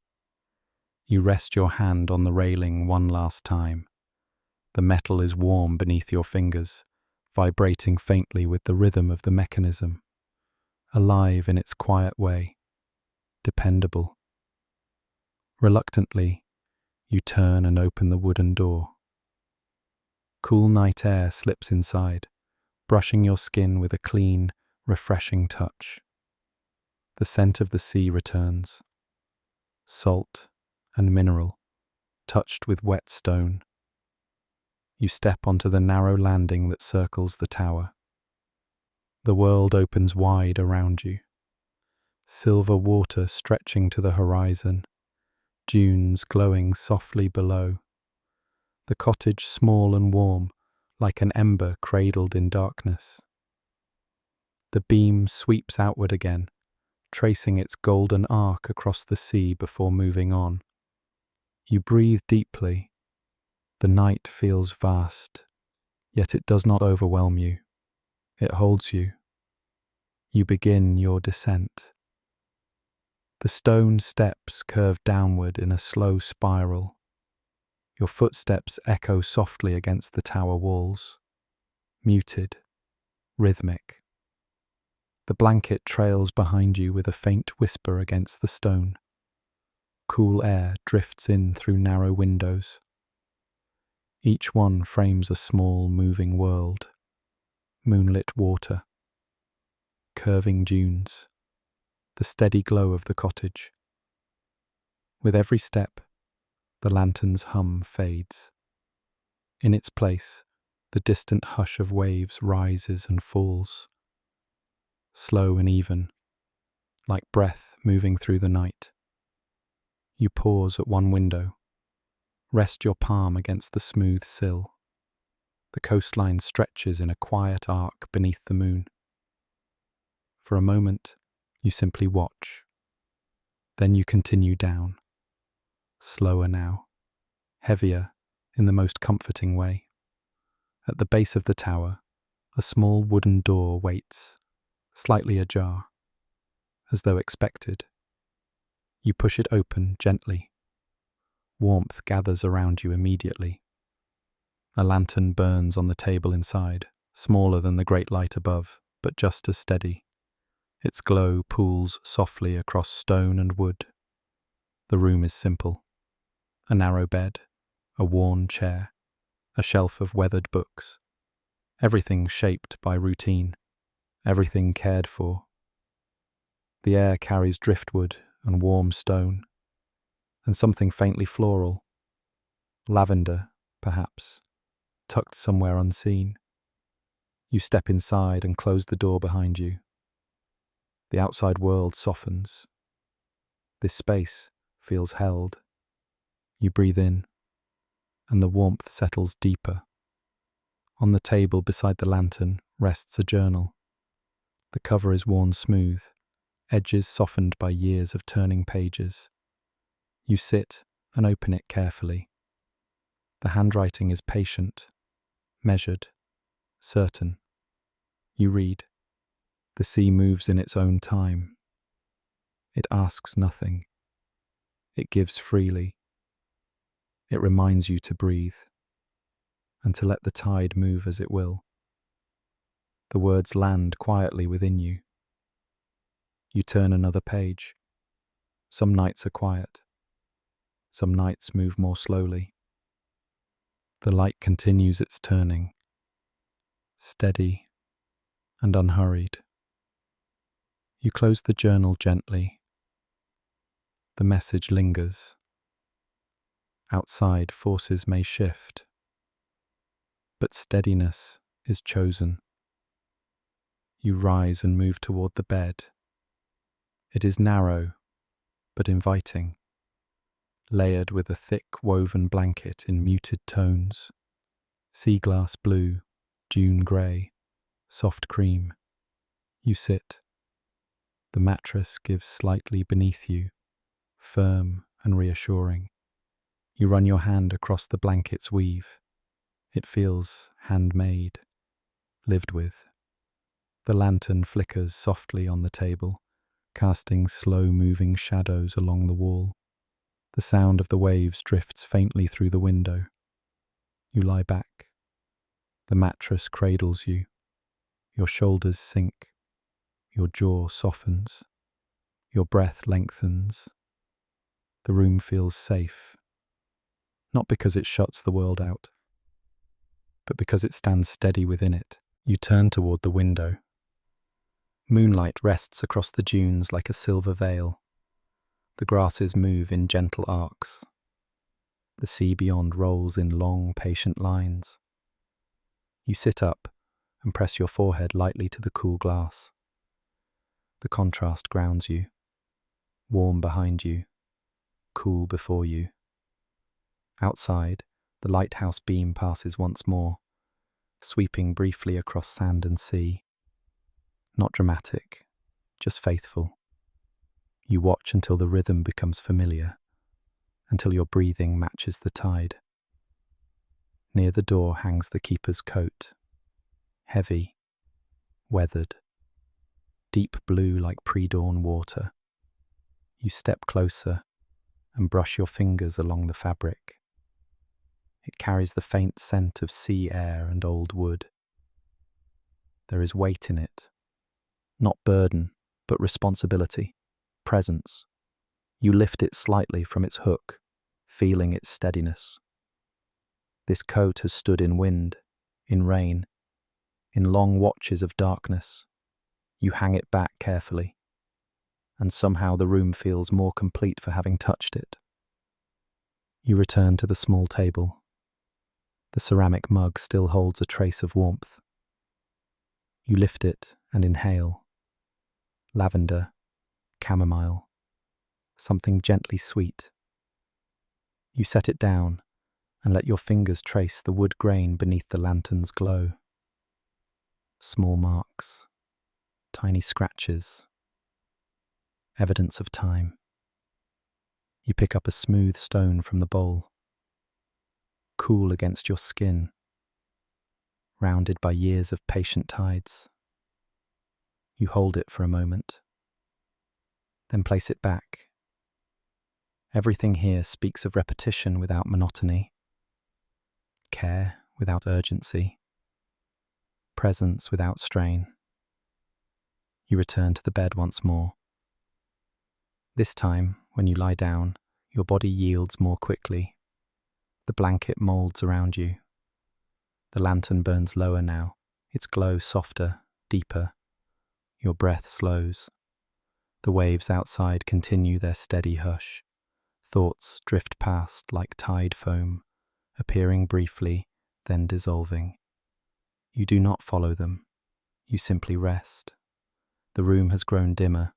You rest your hand on the railing one last time. The metal is warm beneath your fingers, vibrating faintly with the rhythm of the mechanism. Alive in its quiet way, dependable. Reluctantly, you turn and open the wooden door. Cool night air slips inside, brushing your skin with a clean, refreshing touch. The scent of the sea returns, salt and mineral, touched with wet stone. You step onto the narrow landing that circles the tower. The world opens wide around you. Silver water stretching to the horizon, dunes glowing softly below. The cottage small and warm, like an ember cradled in darkness. The beam sweeps outward again, tracing its golden arc across the sea before moving on. You breathe deeply. The night feels vast, yet it does not overwhelm you. It holds you. You begin your descent. The stone steps curve downward in a slow spiral. Your footsteps echo softly against the tower walls, muted, rhythmic. The blanket trails behind you with a faint whisper against the stone. Cool air drifts in through narrow windows. Each one frames a small, moving world. Moonlit water, curving dunes, the steady glow of the cottage. With every step, the lantern's hum fades. In its place, the distant hush of waves rises and falls, slow and even, like breath moving through the night. You pause at one window, rest your palm against the smooth sill. The coastline stretches in a quiet arc beneath the moon. For a moment, you simply watch. Then you continue down, slower now, heavier in the most comforting way. At the base of the tower, a small wooden door waits, slightly ajar, as though expected. You push it open gently. Warmth gathers around you immediately. A lantern burns on the table inside, smaller than the great light above, but just as steady. Its glow pools softly across stone and wood. The room is simple. A narrow bed, a worn chair, a shelf of weathered books. Everything shaped by routine, everything cared for. The air carries driftwood and warm stone. and something faintly floral. Lavender, perhaps, tucked somewhere unseen. You step inside and close the door behind you. The outside world softens. This space feels held. You breathe in, and the warmth settles deeper. On the table beside the lantern rests a journal. The cover is worn smooth, edges softened by years of turning pages. You sit and open it carefully. The handwriting is patient, measured, certain. You read. The sea moves in its own time. It asks nothing. It gives freely. It reminds you to breathe and to let the tide move as it will. The words land quietly within you. You turn another page. Some nights are quiet. Some nights move more slowly. The light continues its turning, steady and unhurried. You close the journal gently. The message lingers. Outside, forces may shift, but steadiness is chosen. You rise and move toward the bed. It is narrow, but inviting, layered with a thick woven blanket in muted tones. Sea glass blue, dune grey, soft cream. You sit. The mattress gives slightly beneath you, firm and reassuring. You run your hand across the blanket's weave. It feels handmade, lived with. The lantern flickers softly on the table, casting slow-moving shadows along the wall. The sound of the waves drifts faintly through the window. You lie back. The mattress cradles you. Your shoulders sink. Your jaw softens. Your breath lengthens. The room feels safe, not because it shuts the world out, but because it stands steady within it. You turn toward the window. Moonlight rests across the dunes like a silver veil. The grasses move in gentle arcs. The sea beyond rolls in long, patient lines. You sit up and press your forehead lightly to the cool glass. The contrast grounds you. Warm behind you, cool before you. Outside, the lighthouse beam passes once more, sweeping briefly across sand and sea. Not dramatic, just faithful. You watch until the rhythm becomes familiar, until your breathing matches the tide. Near the door hangs the keeper's coat, heavy, weathered, deep blue like pre-dawn water. You step closer and brush your fingers along the fabric. It carries the faint scent of sea air and old wood. There is weight in it, not burden, but responsibility, presence. You lift it slightly from its hook, feeling its steadiness. This coat has stood in wind, in rain, in long watches of darkness. You hang it back carefully, and somehow the room feels more complete for having touched it. You return to the small table. The ceramic mug still holds a trace of warmth. You lift it and inhale. Lavender, chamomile, something gently sweet. You set it down and let your fingers trace the wood grain beneath the lantern's glow. Small marks, tiny scratches, evidence of time. You pick up a smooth stone from the bowl, cool against your skin, rounded by years of patient tides. You hold it for a moment, then place it back. Everything here speaks of repetition without monotony, care without urgency, presence without strain. You return to the bed once more. This time, when you lie down, your body yields more quickly. The blanket molds around you. The lantern burns lower now, its glow softer, deeper. Your breath slows. The waves outside continue their steady hush, Thoughts drift past like tide foam, appearing briefly, then dissolving. You do not follow them. You simply rest. The room has grown dimmer,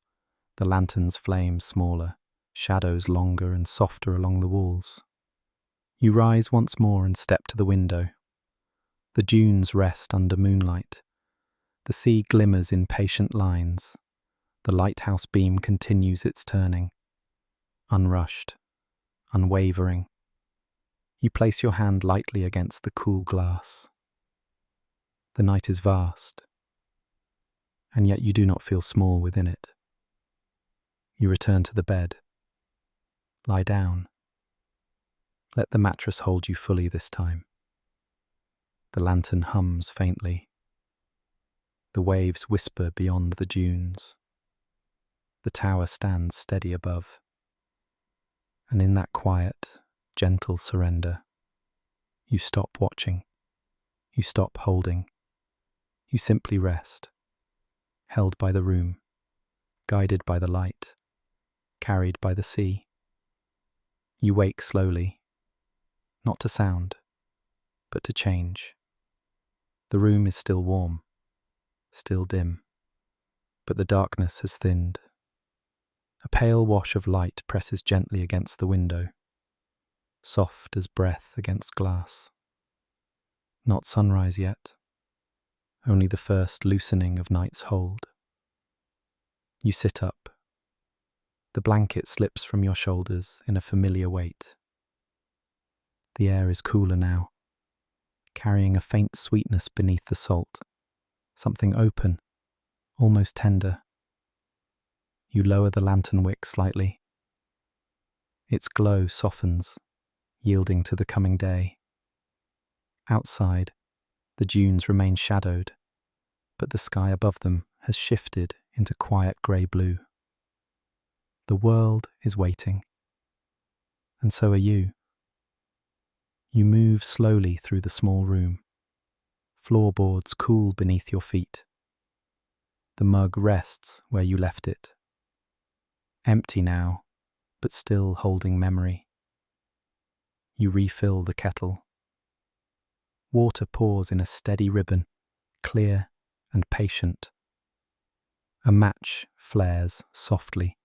the lantern's flame smaller, shadows longer and softer along the walls. You rise once more and step to the window. The dunes rest under moonlight. The sea glimmers in patient lines. The lighthouse beam continues its turning. Unrushed, unwavering. You place your hand lightly against the cool glass. The night is vast, and yet you do not feel small within it. You return to the bed. Lie down. Let the mattress hold you fully this time. The lantern hums faintly. The waves whisper beyond the dunes. The tower stands steady above. And in that quiet, gentle surrender, you stop watching. You stop holding. You simply rest, held by the room, guided by the light, carried by the sea. You wake slowly, not to sound, but to change. The room is still warm, still dim, but the darkness has thinned. A pale wash of light presses gently against the window, soft as breath against glass. Not sunrise yet, only the first loosening of night's hold. You sit up. The blanket slips from your shoulders in a familiar weight. The air is cooler now, carrying a faint sweetness beneath the salt, something open, almost tender. You lower the lantern wick slightly. Its glow softens, yielding to the coming day. Outside, the dunes remain shadowed, but the sky above them has shifted into quiet grey blue. The world is waiting, and so are you. You move slowly through the small room. Floorboards cool beneath your feet. The mug rests where you left it. Empty now, but still holding memory. You refill the kettle. Water pours in a steady ribbon, clear and patient. A match flares softly.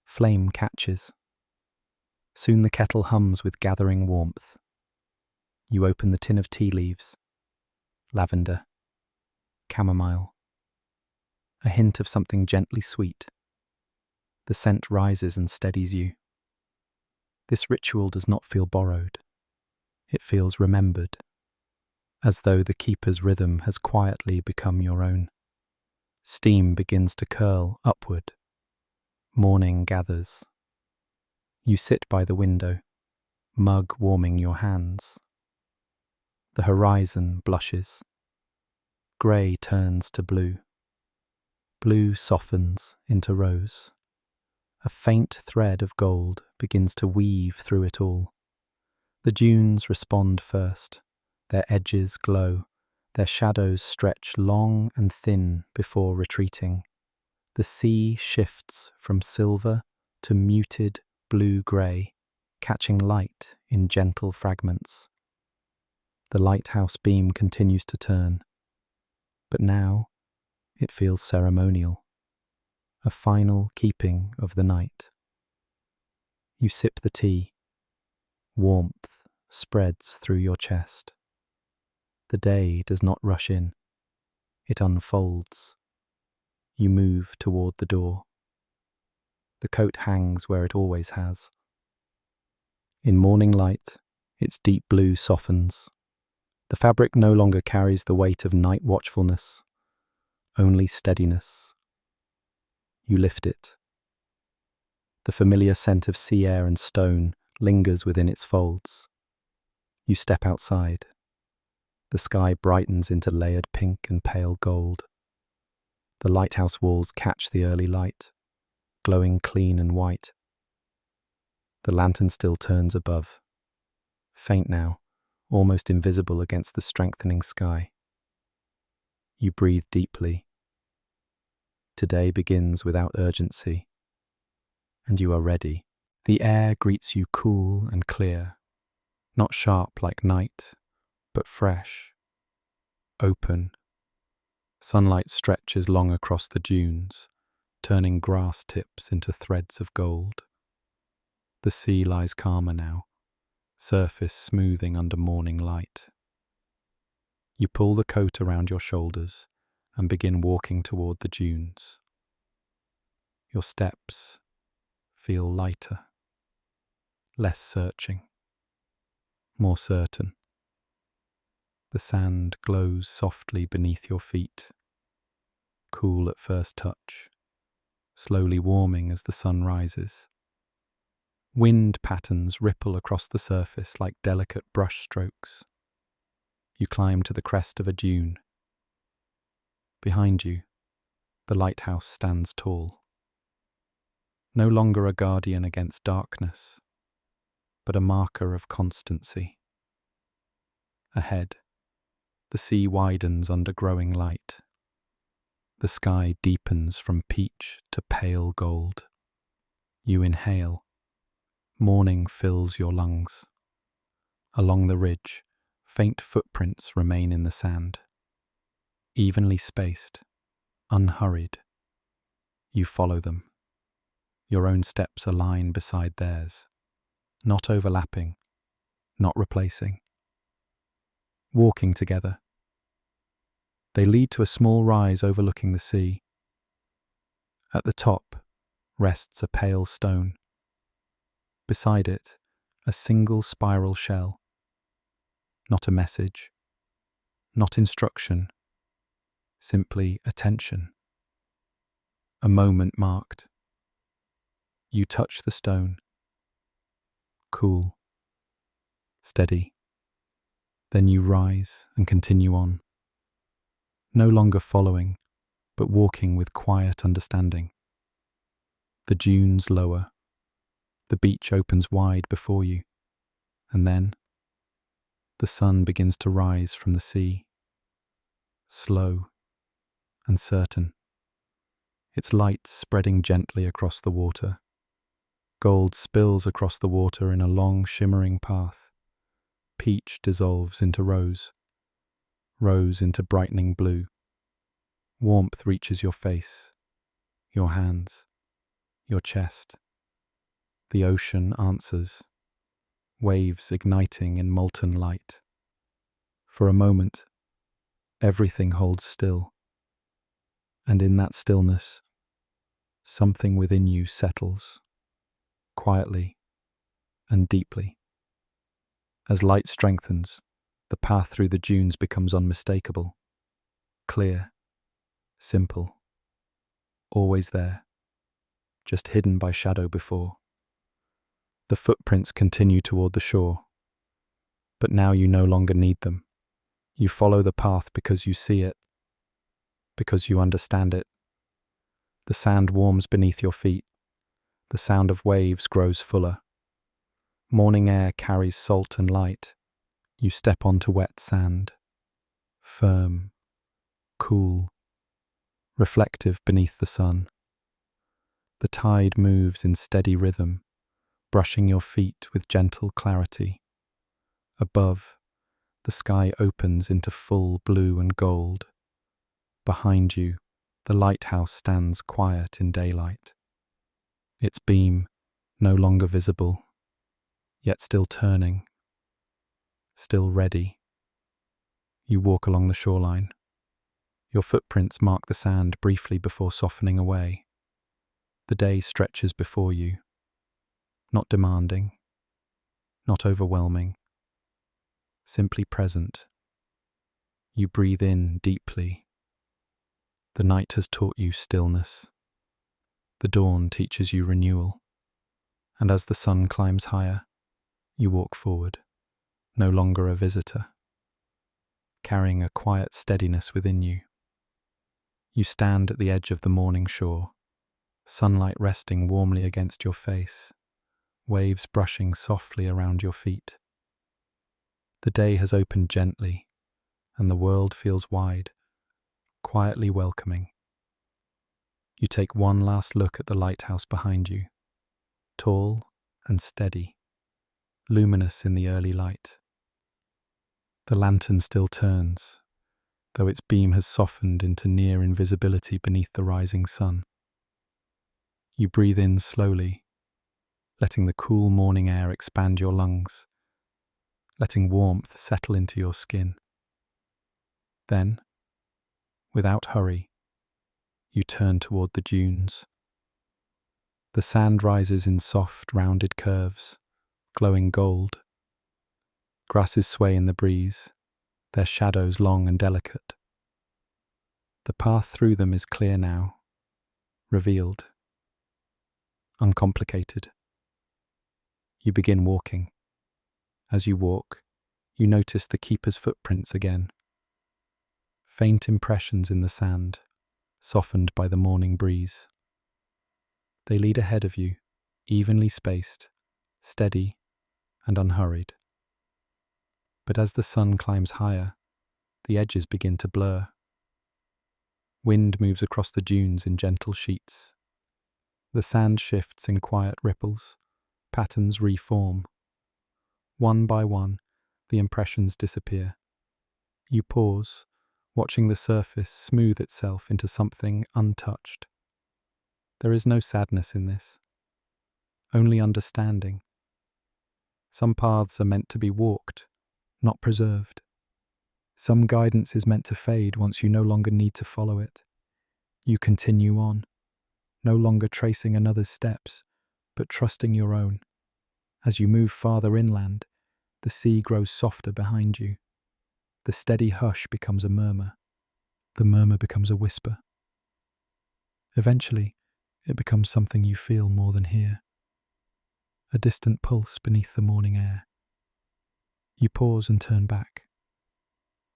Flame catches. Soon the kettle hums with gathering warmth. You open the tin of tea leaves. Lavender. Chamomile. A hint of something gently sweet. The scent rises and steadies you. This ritual does not feel borrowed. It feels remembered, as though the keeper's rhythm has quietly become your own. Steam begins to curl upward. Morning gathers. You sit by the window, mug warming your hands. The horizon blushes. Grey turns to blue. Blue softens into rose. A faint thread of gold begins to weave through it all. The dunes respond first. Their edges glow. Their shadows stretch long and thin before retreating. The sea shifts from silver to muted blue-grey, catching light in gentle fragments. The lighthouse beam continues to turn, but now it feels ceremonial, a final keeping of the night. You sip the tea. Warmth spreads through your chest. The day does not rush in. It unfolds. You move toward the door. The coat hangs where it always has. In morning light, its deep blue softens. The fabric no longer carries the weight of night watchfulness, only steadiness. You lift it. The familiar scent of sea air and stone lingers within its folds. You step outside. The sky brightens into layered pink and pale gold. The lighthouse walls catch the early light, glowing clean and white. The lantern still turns above, faint now, almost invisible against the strengthening sky. You breathe deeply. Today begins without urgency, and you are ready. The air greets you cool and clear, not sharp like night, but fresh, open. Sunlight stretches long across the dunes, turning grass tips into threads of gold. The sea lies calmer now, surface smoothing under morning light. You pull the coat around your shoulders and begin walking toward the dunes. Your steps feel lighter, less searching, more certain. The sand glows softly beneath your feet, cool at first touch, slowly warming as the sun rises. Wind patterns ripple across the surface like delicate brush strokes. You climb to the crest of a dune. Behind you, the lighthouse stands tall. No longer a guardian against darkness, but a marker of constancy. Ahead, the sea widens under growing light. The sky deepens from peach to pale gold. You inhale. Morning fills your lungs. Along the ridge, faint footprints remain in the sand. Evenly spaced, unhurried. You follow them. Your own steps align beside theirs, not overlapping, not replacing. Walking together. They lead to a small rise overlooking the sea. At the top rests a pale stone. Beside it, a single spiral shell. Not a message, not instruction, simply attention. A moment marked. You touch the stone. Cool. Steady. Then you rise and continue on. No longer following, but walking with quiet understanding. The dunes lower. The beach opens wide before you. And then, the sun begins to rise from the sea. Slow and certain. Its light spreading gently across the water. Gold spills across the water in a long shimmering path. Peach dissolves into rose. Rose into brightening blue. Warmth reaches your face, your hands, your chest. The ocean answers, waves igniting in molten light. For a moment, everything holds still. And in that stillness, something within you settles, quietly and deeply. As light strengthens, the path through the dunes becomes unmistakable, clear, simple, always there, just hidden by shadow before. The footprints continue toward the shore, but now you no longer need them. You follow the path because you see it, because you understand it. The sand warms beneath your feet. The sound of waves grows fuller. Morning air carries salt and light. You step onto wet sand, firm, cool, reflective beneath the sun. The tide moves in steady rhythm, brushing your feet with gentle clarity. Above, the sky opens into full blue and gold. Behind you, the lighthouse stands quiet in daylight. Its beam, no longer visible, yet still turning, still ready. You walk along the shoreline. Your footprints mark the sand briefly before softening away. The day stretches before you, not demanding, not overwhelming, simply present. You breathe in deeply. The night has taught you stillness. The dawn teaches you renewal. And as the sun climbs higher, you walk forward, no longer a visitor, carrying a quiet steadiness within you. You stand at the edge of the morning shore, sunlight resting warmly against your face, waves brushing softly around your feet. The day has opened gently, and the world feels wide, quietly welcoming. You take one last look at the lighthouse behind you, tall and steady, luminous in the early light. The lantern still turns, though its beam has softened into near invisibility beneath the rising sun. You breathe in slowly, letting the cool morning air expand your lungs, letting warmth settle into your skin. Then, without hurry, you turn toward the dunes. The sand rises in soft, rounded curves, glowing gold. Grasses sway in the breeze, their shadows long and delicate. The path through them is clear now, revealed, uncomplicated. You begin walking. As you walk, you notice the keeper's footprints again. Faint impressions in the sand, softened by the morning breeze. They lead ahead of you, evenly spaced, steady and unhurried. But as the sun climbs higher, the edges begin to blur. Wind moves across the dunes in gentle sheets. The sand shifts in quiet ripples, patterns reform. One by one, the impressions disappear. You pause, watching the surface smooth itself into something untouched. There is no sadness in this, only understanding. Some paths are meant to be walked, not preserved. Some guidance is meant to fade once you no longer need to follow it. You continue on, no longer tracing another's steps, but trusting your own. As you move farther inland, the sea grows softer behind you. The steady hush becomes a murmur. The murmur becomes a whisper. Eventually, it becomes something you feel more than hear. A distant pulse beneath the morning air. You pause and turn back.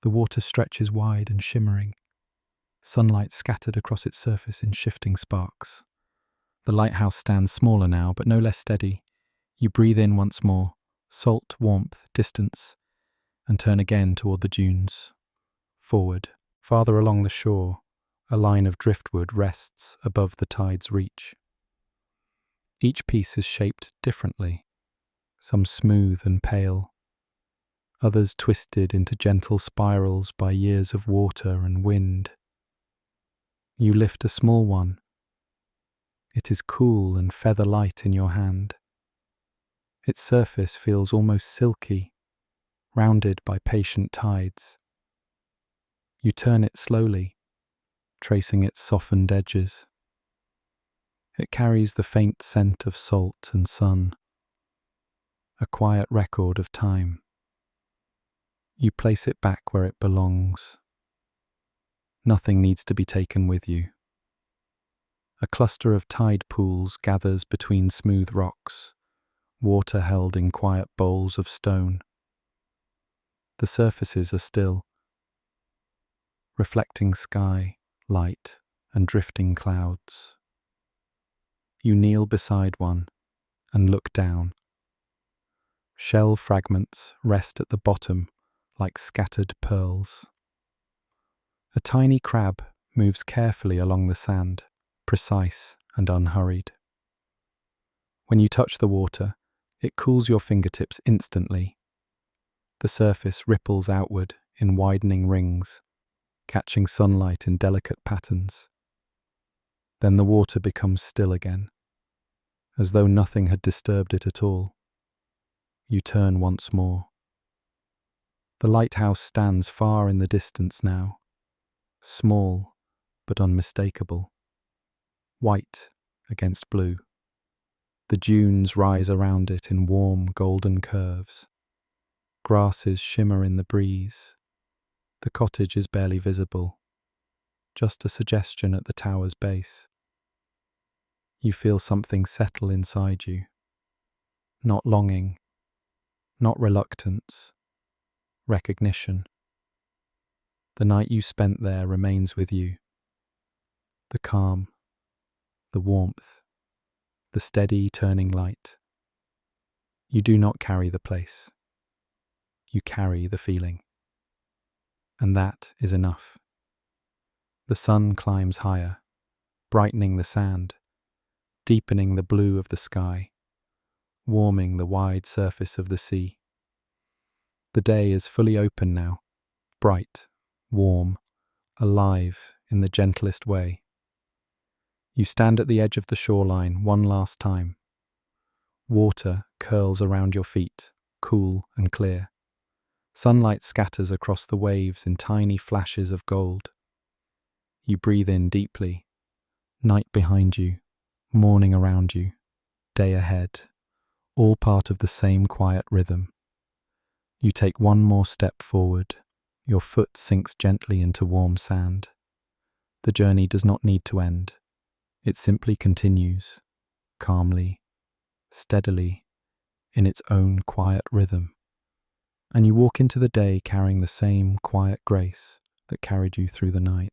The water stretches wide and shimmering, sunlight scattered across its surface in shifting sparks. The lighthouse stands smaller now, but no less steady. You breathe in once more, salt, warmth, distance, and turn again toward the dunes. Forward, farther along the shore, a line of driftwood rests above the tide's reach. Each piece is shaped differently, some smooth and pale, others twisted into gentle spirals by years of water and wind. You lift a small one. It is cool and feather-light in your hand. Its surface feels almost silky, rounded by patient tides. You turn it slowly, tracing its softened edges. It carries the faint scent of salt and sun, a quiet record of time. You place it back where it belongs. Nothing needs to be taken with you. A cluster of tide pools gathers between smooth rocks, water held in quiet bowls of stone. The surfaces are still, reflecting sky, light, and drifting clouds. You kneel beside one and look down. Shell fragments rest at the bottom like scattered pearls. A tiny crab moves carefully along the sand, precise and unhurried. When you touch the water, it cools your fingertips instantly. The surface ripples outward in widening rings, catching sunlight in delicate patterns. Then the water becomes still again, as though nothing had disturbed it at all. You turn once more. The lighthouse stands far in the distance now, small but unmistakable, white against blue. The dunes rise around it in warm golden curves. Grasses shimmer in the breeze. The cottage is barely visible, just a suggestion at the tower's base. You feel something settle inside you. Not longing, not reluctance, recognition. The night you spent there remains with you. The calm, the warmth, the steady turning light. You do not carry the place. You carry the feeling. And that is enough. The sun climbs higher, brightening the sand, deepening the blue of the sky. warming the wide surface of the sea. The day is fully open now, bright, warm, alive in the gentlest way. You stand at the edge of the shoreline one last time. Water curls around your feet, cool and clear. Sunlight scatters across the waves in tiny flashes of gold. You breathe in deeply. Night behind you, morning around you, day ahead, all part of the same quiet rhythm. You take one more step forward. Your foot sinks gently into warm sand. The journey does not need to end. It simply continues, calmly, steadily, in its own quiet rhythm. And you walk into the day carrying the same quiet grace that carried you through the night.